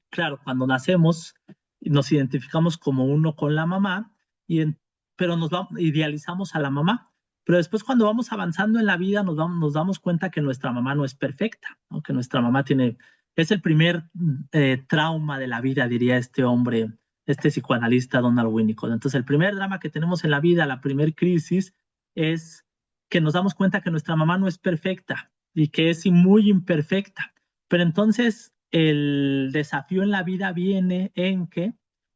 S1: claro, cuando nacemos nos identificamos como uno con la mamá, pero idealizamos a la mamá. Pero después cuando vamos avanzando en la vida nos damos cuenta que nuestra mamá no es perfecta, ¿no? Que nuestra mamá es el primer trauma de la vida, diría este hombre, este psicoanalista Donald Winnicott. Entonces el primer drama que tenemos en la vida, la primer crisis, es que nos damos cuenta que nuestra mamá no es perfecta y que es muy imperfecta. Pero entonces el desafío en la vida viene en que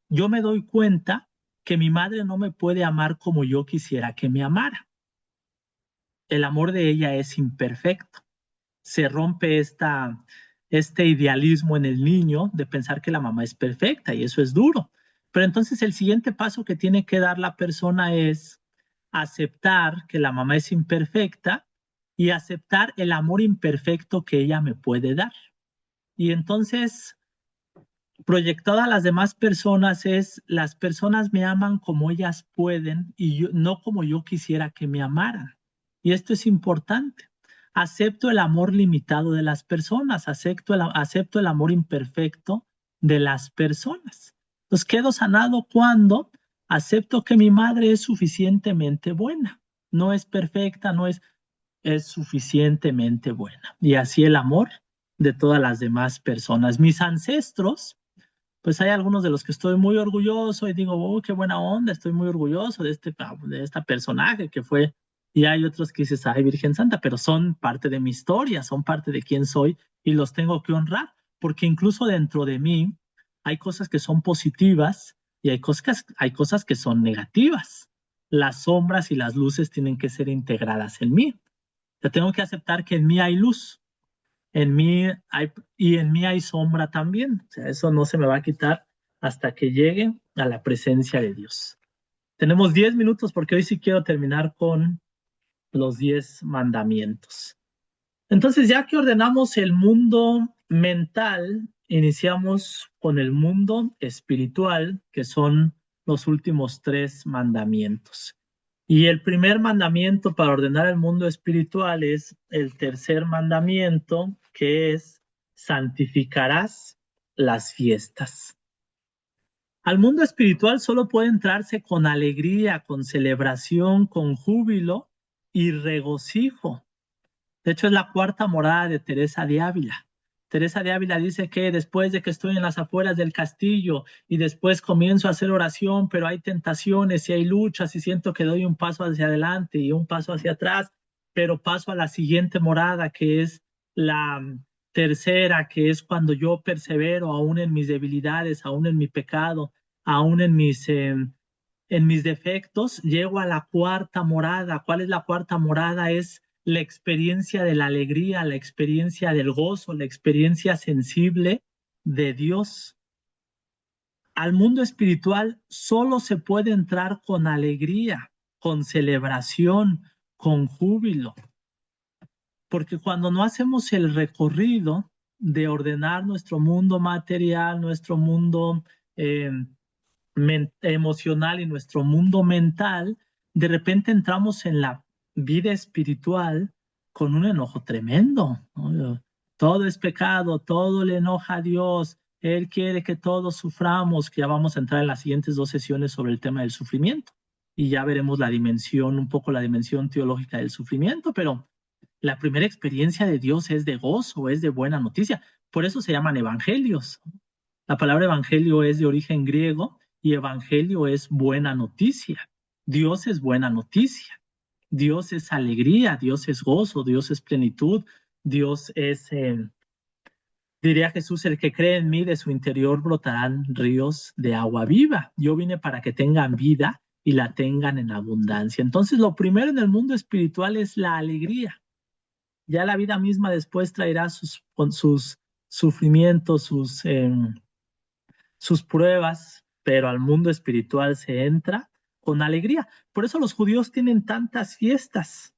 S1: yo me doy cuenta que mi madre no me puede amar como yo quisiera que me amara. El amor de ella es imperfecto. Se rompe este idealismo en el niño de pensar que la mamá es perfecta y eso es duro. Pero entonces el siguiente paso que tiene que dar la persona es aceptar que la mamá es imperfecta y aceptar el amor imperfecto que ella me puede dar. Y entonces, proyectado a las demás personas es, las personas me aman como ellas pueden y no como yo quisiera que me amaran. Y esto es importante. Acepto el amor limitado de las personas, acepto el amor imperfecto de las personas. Entonces quedo sanado cuando acepto que mi madre es suficientemente buena. No es perfecta, es suficientemente buena. Y así el amor de todas las demás personas. Mis ancestros, pues hay algunos de los que estoy muy orgulloso y digo, oh, qué buena onda, estoy muy orgulloso de esta personaje que fue. Y hay otros que dices, ay, Virgen Santa, pero son parte de mi historia, son parte de quién soy y los tengo que honrar, porque incluso dentro de mí hay cosas que son positivas y hay cosas que son negativas. Las sombras y las luces tienen que ser integradas en mí. Yo tengo que aceptar que en mí hay luz, y en mí hay sombra también. O sea, eso no se me va a quitar hasta que llegue a la presencia de Dios. Tenemos 10 minutos porque hoy sí quiero terminar con los 10 mandamientos. Entonces, ya que ordenamos el mundo mental, iniciamos con el mundo espiritual, que son los últimos 3 mandamientos. Y el primer mandamiento para ordenar el mundo espiritual es el tercer mandamiento, que es santificarás las fiestas. Al mundo espiritual solo puede entrarse con alegría, con celebración, con júbilo y regocijo. De hecho, es la cuarta morada de Teresa de Ávila. Teresa de Ávila dice que después de que estoy en las afueras del castillo y después comienzo a hacer oración, pero hay tentaciones y hay luchas y siento que doy un paso hacia adelante y un paso hacia atrás, pero paso a la siguiente morada, que es la tercera, que es cuando yo persevero aún en mis debilidades, aún en mi pecado, aún en mis defectos, llego a la cuarta morada. ¿Cuál es la cuarta morada? Es la experiencia de la alegría, la experiencia del gozo, la experiencia sensible de Dios. Al mundo espiritual solo se puede entrar con alegría, con celebración, con júbilo, porque cuando no hacemos el recorrido de ordenar nuestro mundo material, nuestro mundo eh, emocional y nuestro mundo mental, de repente entramos en la vida espiritual con un enojo tremendo, ¿no? Todo es pecado, todo le enoja a Dios, Él quiere que todos suframos, que ya vamos a entrar en las siguientes dos sesiones sobre el tema del sufrimiento y ya veremos la dimensión, un poco la dimensión teológica del sufrimiento, pero la primera experiencia de Dios es de gozo, es de buena noticia. Por eso se llaman evangelios. La palabra evangelio es de origen griego y evangelio es buena noticia. Dios es buena noticia. Dios es alegría, Dios es gozo, Dios es plenitud, Dios es, diría Jesús, el que cree en mí, de su interior brotarán ríos de agua viva. Yo vine para que tengan vida y la tengan en abundancia. Entonces, lo primero en el mundo espiritual es la alegría. Ya la vida misma después traerá con sus sufrimientos, sus pruebas, pero al mundo espiritual se entra con alegría. Por eso los judíos tienen tantas fiestas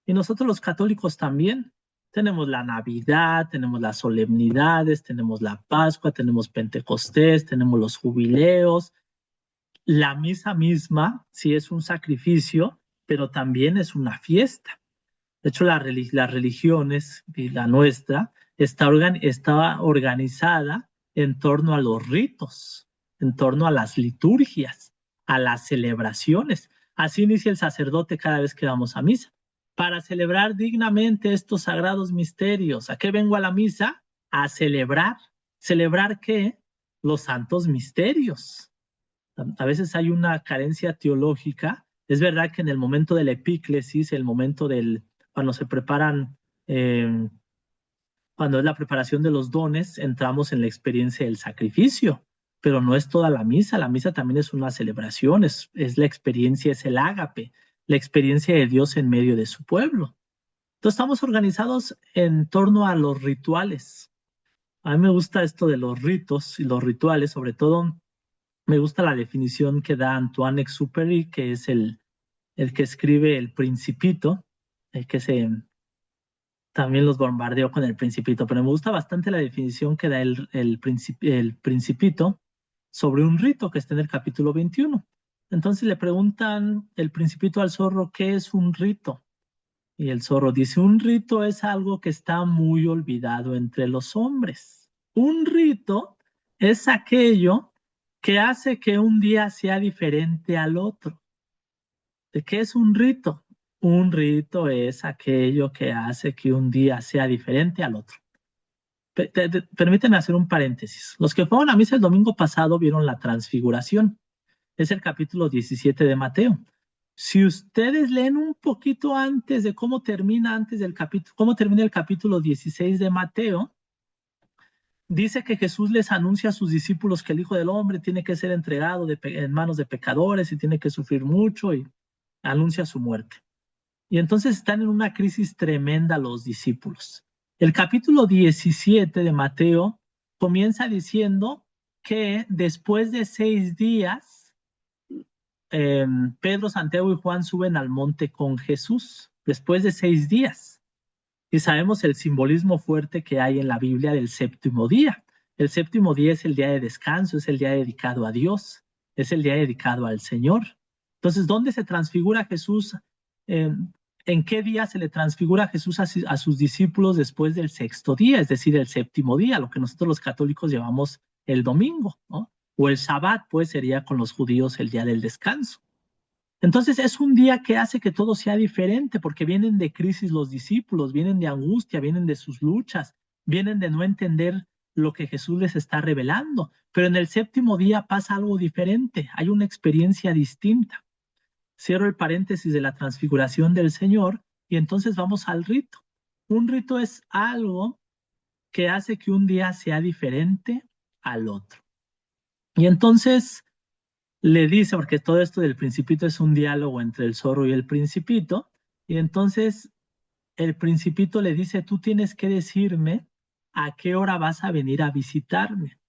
S1: y nosotros los católicos también. Tenemos la Navidad, tenemos las solemnidades, tenemos la Pascua, tenemos Pentecostés, tenemos los jubileos. La misa misma sí es un sacrificio, pero también es una fiesta. De hecho, las religiones y la nuestra está organizada en torno a los ritos, en torno a las liturgias, a las celebraciones. Así inicia el sacerdote cada vez que vamos a misa. Para celebrar dignamente estos sagrados misterios. ¿A qué vengo a la misa? A celebrar. ¿Celebrar qué? Los santos misterios. A veces hay una carencia teológica. Es verdad que en el momento de la epíclesis, el momento cuando se preparan, eh, cuando es la preparación de los dones, entramos en la experiencia del sacrificio, pero no es toda la misa también es una celebración, es la experiencia, es el ágape, la experiencia de Dios en medio de su pueblo. Entonces estamos organizados en torno a los rituales. A mí me gusta esto de los ritos y los rituales, sobre todo me gusta la definición que da Antoine Exupéry, que es el que escribe El Principito, el que también los bombardeó con El Principito, pero me gusta bastante la definición que da el Principito sobre un rito que está en el capítulo 21. Entonces le preguntan el Principito al zorro, ¿qué es un rito? Y el zorro dice, un rito es algo que está muy olvidado entre los hombres. Un rito es aquello que hace que un día sea diferente al otro. ¿De qué es un rito? Un rito es aquello que hace que un día sea diferente al otro. Permíteme hacer un paréntesis. Los que fueron a misa el domingo pasado vieron la transfiguración. Es el capítulo 17 de Mateo. Si ustedes leen un poquito antes de cómo termina cómo termina el capítulo 16 de Mateo, dice que Jesús les anuncia a sus discípulos que el Hijo del Hombre tiene que ser entregado en manos de pecadores y tiene que sufrir mucho y anuncia su muerte. Y entonces están en una crisis tremenda los discípulos. El capítulo 17 de Mateo comienza diciendo que después de 6 días, Pedro, Santiago y Juan suben al monte con Jesús, después de 6 días. Y sabemos el simbolismo fuerte que hay en la Biblia del séptimo día. El séptimo día es el día de descanso, es el día dedicado a Dios, es el día dedicado al Señor. Entonces, ¿dónde se transfigura Jesús? ¿En qué día se le transfigura a Jesús a sus discípulos después del sexto día, es decir, el séptimo día, lo que nosotros los católicos llamamos el domingo, ¿no? O el Sabbat, pues sería con los judíos el día del descanso. Entonces es un día que hace que todo sea diferente, porque vienen de crisis los discípulos, vienen de angustia, vienen de sus luchas, vienen de no entender lo que Jesús les está revelando. Pero en el séptimo día pasa algo diferente, hay una experiencia distinta. Cierro el paréntesis de la transfiguración del Señor y entonces vamos al rito. Un rito es algo que hace que un día sea diferente al otro. Y entonces le dice, porque todo esto del principito es un diálogo entre el zorro y el principito, y entonces el principito le dice, tú tienes que decirme a qué hora vas a venir a visitarme.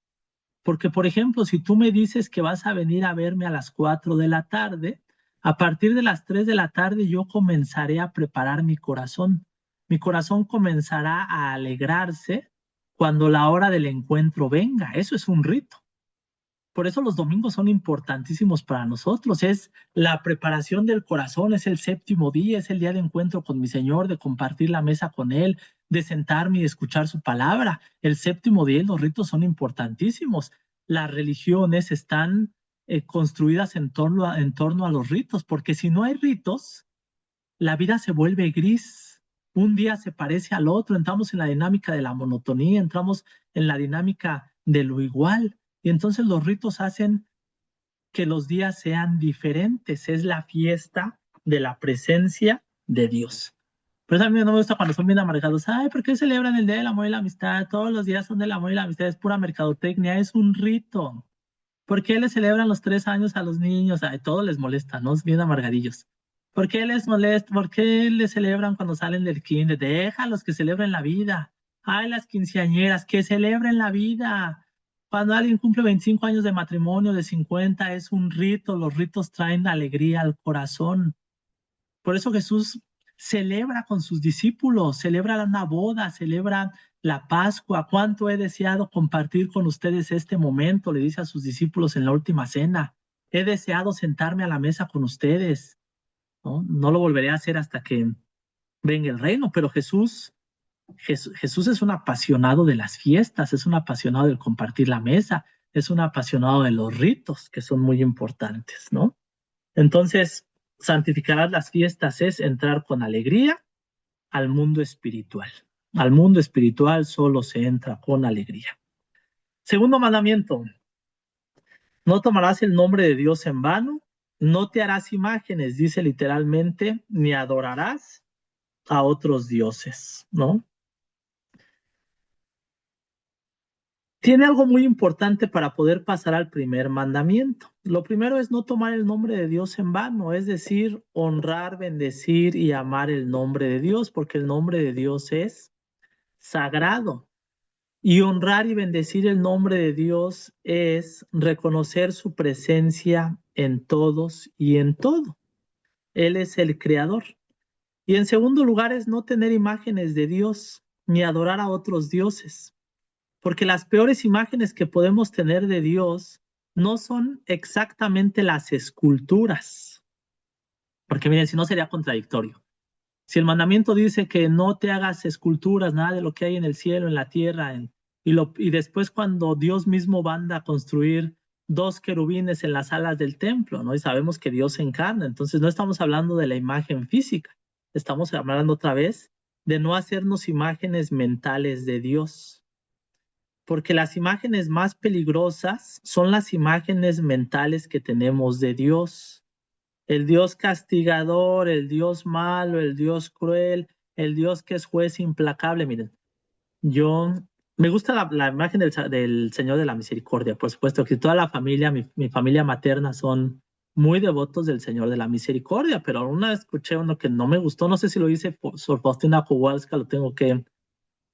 S1: Porque, por ejemplo, si tú me dices que vas a venir a verme a las 4 de la tarde, a partir de las 3 de la tarde yo comenzaré a preparar mi corazón. Mi corazón comenzará a alegrarse cuando la hora del encuentro venga. Eso es un rito. Por eso los domingos son importantísimos para nosotros. Es la preparación del corazón, es el séptimo día, es el día de encuentro con mi Señor, de compartir la mesa con Él, de sentarme y escuchar su palabra. El séptimo día y los ritos son importantísimos. Las religiones están construidas en torno a los ritos, porque si no hay ritos, la vida se vuelve gris. Un día se parece al otro, entramos en la dinámica de la monotonía, entramos en la dinámica de lo igual. Y entonces los ritos hacen que los días sean diferentes. Es la fiesta de la presencia de Dios. Por eso a mí no me gusta cuando son bien amargados. Ay, ¿por qué celebran el Día del Amor y la Amistad? Todos los días son del amor y la amistad. Es pura mercadotecnia, es un rito. ¿Por qué le celebran los 3 años a los niños? A todos les molesta, ¿no? Es bien amargadillos. ¿Por qué les molesta? ¿Por qué les celebran cuando salen del kinder? Déjalos que celebren la vida. Ay, las quinceañeras, que celebren la vida. Cuando alguien cumple 25 años de matrimonio, de 50, es un rito. Los ritos traen alegría al corazón. Por eso Jesús celebra con sus discípulos, celebra una boda, celebra la Pascua. ¿Cuánto he deseado compartir con ustedes este momento? Le dice a sus discípulos en la última cena. He deseado sentarme a la mesa con ustedes, ¿no? No lo volveré a hacer hasta que venga el reino, pero Jesús es un apasionado de las fiestas, es un apasionado del compartir la mesa, es un apasionado de los ritos que son muy importantes, ¿no? Entonces, santificarás las fiestas es entrar con alegría al mundo espiritual. Al mundo espiritual solo se entra con alegría. Segundo mandamiento, no tomarás el nombre de Dios en vano, no te harás imágenes, dice literalmente, ni adorarás a otros dioses, ¿no? Tiene algo muy importante para poder pasar al primer mandamiento. Lo primero es no tomar el nombre de Dios en vano, es decir, honrar, bendecir y amar el nombre de Dios, porque el nombre de Dios es sagrado. Y honrar y bendecir el nombre de Dios es reconocer su presencia en todos y en todo. Él es el creador. Y en segundo lugar es no tener imágenes de Dios ni adorar a otros dioses. Porque las peores imágenes que podemos tener de Dios no son exactamente las esculturas. Porque miren, si no sería contradictorio. Si el mandamiento dice que no te hagas esculturas, nada de lo que hay en el cielo, en la tierra, y después cuando Dios mismo manda a construir 2 querubines en las alas del templo, ¿no? Y sabemos que Dios se encarna, entonces no estamos hablando de la imagen física, estamos hablando otra vez de no hacernos imágenes mentales de Dios, porque las imágenes más peligrosas son las imágenes mentales que tenemos de Dios. El Dios castigador, el Dios malo, el Dios cruel, el Dios que es juez implacable. Miren, yo me gusta la imagen del Señor de la Misericordia, por supuesto que toda la familia, mi familia materna son muy devotos del Señor de la Misericordia, pero una vez escuché uno que no me gustó, no sé si lo dice Sor Faustina Kowalska, lo tengo que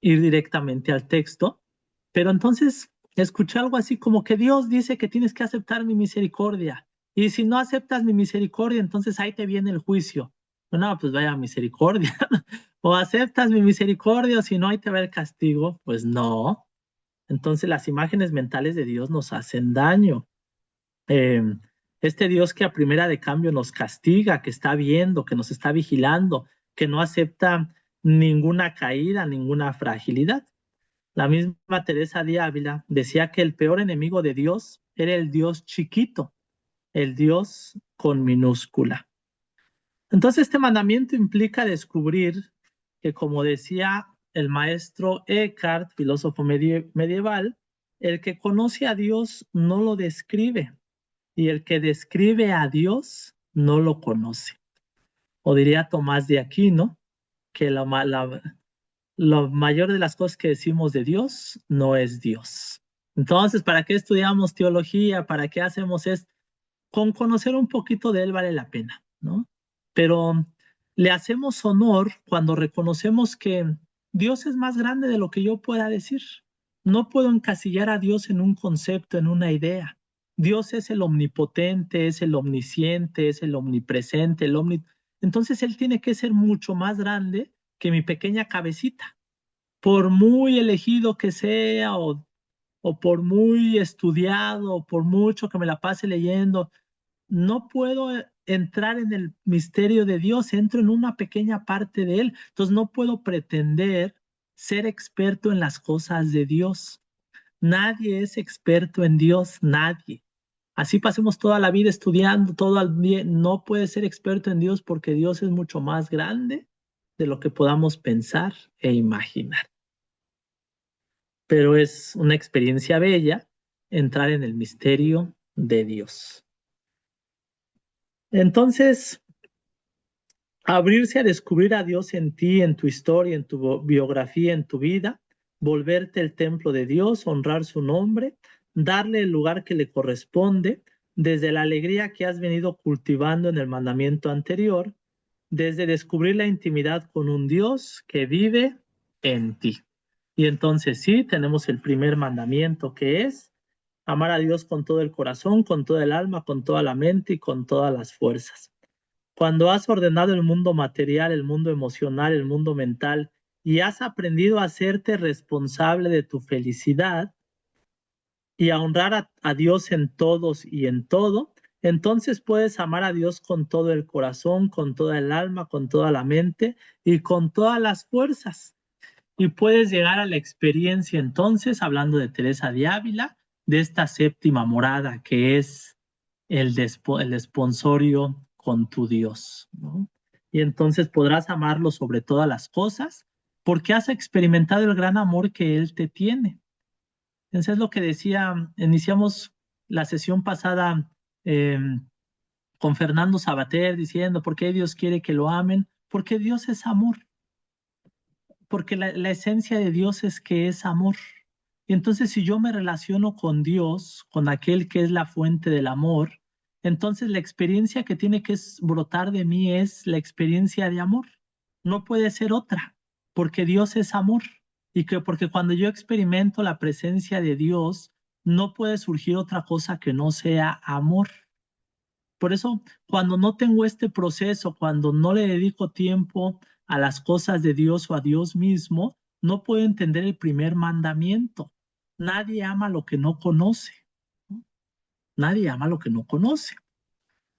S1: ir directamente al texto, pero entonces escuché algo así como que Dios dice que tienes que aceptar mi misericordia. Y si no aceptas mi misericordia, entonces ahí te viene el juicio. No, pues vaya misericordia. O aceptas mi misericordia, o si no, ahí te va el castigo. Pues no. Entonces las imágenes mentales de Dios nos hacen daño. Eh, este Dios que a primera de cambio nos castiga, que está viendo, que nos está vigilando, que no acepta ninguna caída, ninguna fragilidad. La misma Teresa de Ávila decía que el peor enemigo de Dios era el Dios chiquito, el Dios con minúscula. Entonces, este mandamiento implica descubrir que, como decía el maestro Eckhart, filósofo medieval, el que conoce a Dios no lo describe y el que describe a Dios no lo conoce. O diría Tomás de Aquino, que lo mayor de las cosas que decimos de Dios no es Dios. Entonces, ¿para qué estudiamos teología? ¿Para qué hacemos esto? Con conocer un poquito de él vale la pena, ¿no? Pero le hacemos honor cuando reconocemos que Dios es más grande de lo que yo pueda decir. No puedo encasillar a Dios en un concepto, en una idea. Dios es el omnipotente, es el omnisciente, es el omnipresente, Entonces Él tiene que ser mucho más grande que mi pequeña cabecita. Por muy elegido que sea o por muy estudiado o por mucho que me la pase leyendo, no puedo entrar en el misterio de Dios, entro en una pequeña parte de él. Entonces no puedo pretender ser experto en las cosas de Dios. Nadie es experto en Dios, nadie. Así pasemos toda la vida estudiando, todo el día, no puede ser experto en Dios porque Dios es mucho más grande de lo que podamos pensar e imaginar. Pero es una experiencia bella entrar en el misterio de Dios. Entonces, abrirse a descubrir a Dios en ti, en tu historia, en tu biografía, en tu vida, volverte el templo de Dios, honrar su nombre, darle el lugar que le corresponde, desde la alegría que has venido cultivando en el mandamiento anterior, desde descubrir la intimidad con un Dios que vive en ti. Y entonces sí, tenemos el primer mandamiento que es amar a Dios con todo el corazón, con toda el alma, con toda la mente y con todas las fuerzas. Cuando has ordenado el mundo material, el mundo emocional, el mundo mental y has aprendido a hacerte responsable de tu felicidad y a honrar a Dios en todos y en todo, entonces puedes amar a Dios con todo el corazón, con toda el alma, con toda la mente y con todas las fuerzas. Y puedes llegar a la experiencia entonces, hablando de Teresa de Ávila, de esta séptima morada que es el desponsorio con tu Dios, ¿no? Y entonces podrás amarlo sobre todas las cosas porque has experimentado el gran amor que Él te tiene. Entonces es lo que decía, iniciamos la sesión pasada eh, con Fernando Sabater diciendo, ¿por qué Dios quiere que lo amen? Porque Dios es amor, porque la esencia de Dios es que es amor. Y entonces si yo me relaciono con Dios, con aquel que es la fuente del amor, entonces la experiencia que tiene que brotar de mí es la experiencia de amor. No puede ser otra, porque Dios es amor. Y que porque cuando yo experimento la presencia de Dios, no puede surgir otra cosa que no sea amor. Por eso, cuando no tengo este proceso, cuando no le dedico tiempo a las cosas de Dios o a Dios mismo, no puedo entender el primer mandamiento. Nadie ama lo que no conoce, ¿no? Nadie ama lo que no conoce.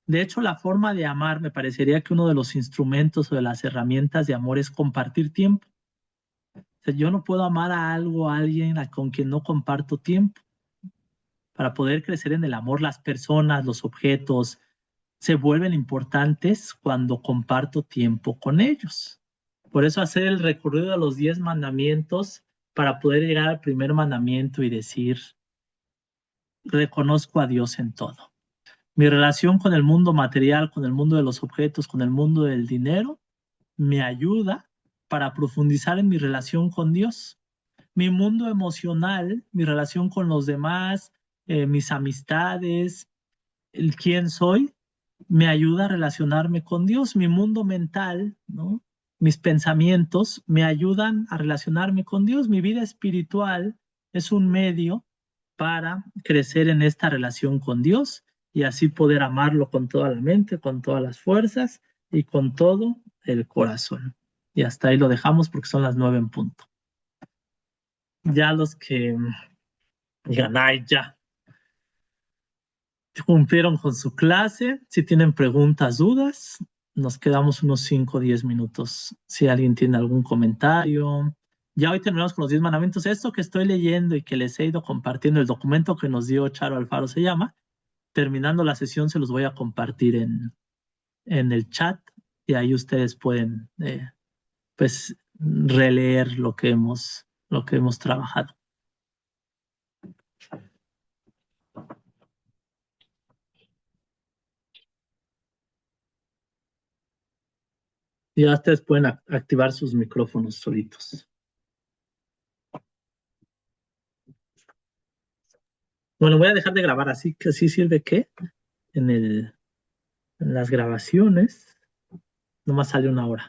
S1: De hecho, la forma de amar me parecería que uno de los instrumentos o de las herramientas de amor es compartir tiempo. O sea, yo no puedo amar a algo, a alguien con quien no comparto tiempo. Para poder crecer en el amor, las personas, los objetos, se vuelven importantes cuando comparto tiempo con ellos. Por eso hacer el recorrido de los 10 mandamientos para poder llegar al primer mandamiento y decir, reconozco a Dios en todo. Mi relación con el mundo material, con el mundo de los objetos, con el mundo del dinero, me ayuda para profundizar en mi relación con Dios. Mi mundo emocional, mi relación con los demás, mis amistades, el quién soy, me ayuda a relacionarme con Dios. Mi mundo mental, ¿no? Mis pensamientos me ayudan a relacionarme con Dios. Mi vida espiritual es un medio para crecer en esta relación con Dios y así poder amarlo con toda la mente, con todas las fuerzas y con todo el corazón. Y hasta ahí lo dejamos porque son las 9 en punto. Ya los que digan, ay, ya, cumplieron con su clase. Si tienen preguntas, dudas, nos quedamos unos 5 o 10 minutos. Si alguien tiene algún comentario. Ya hoy terminamos con los 10 mandamientos. Esto que estoy leyendo y que les he ido compartiendo, el documento que nos dio Charo Alfaro se llama. Terminando la sesión se los voy a compartir en el chat y ahí ustedes pueden pues releer lo que hemos trabajado. Y ya ustedes pueden activar sus micrófonos solitos. Bueno, voy a dejar de grabar así que así sirve que en las grabaciones nomás sale 1 hora.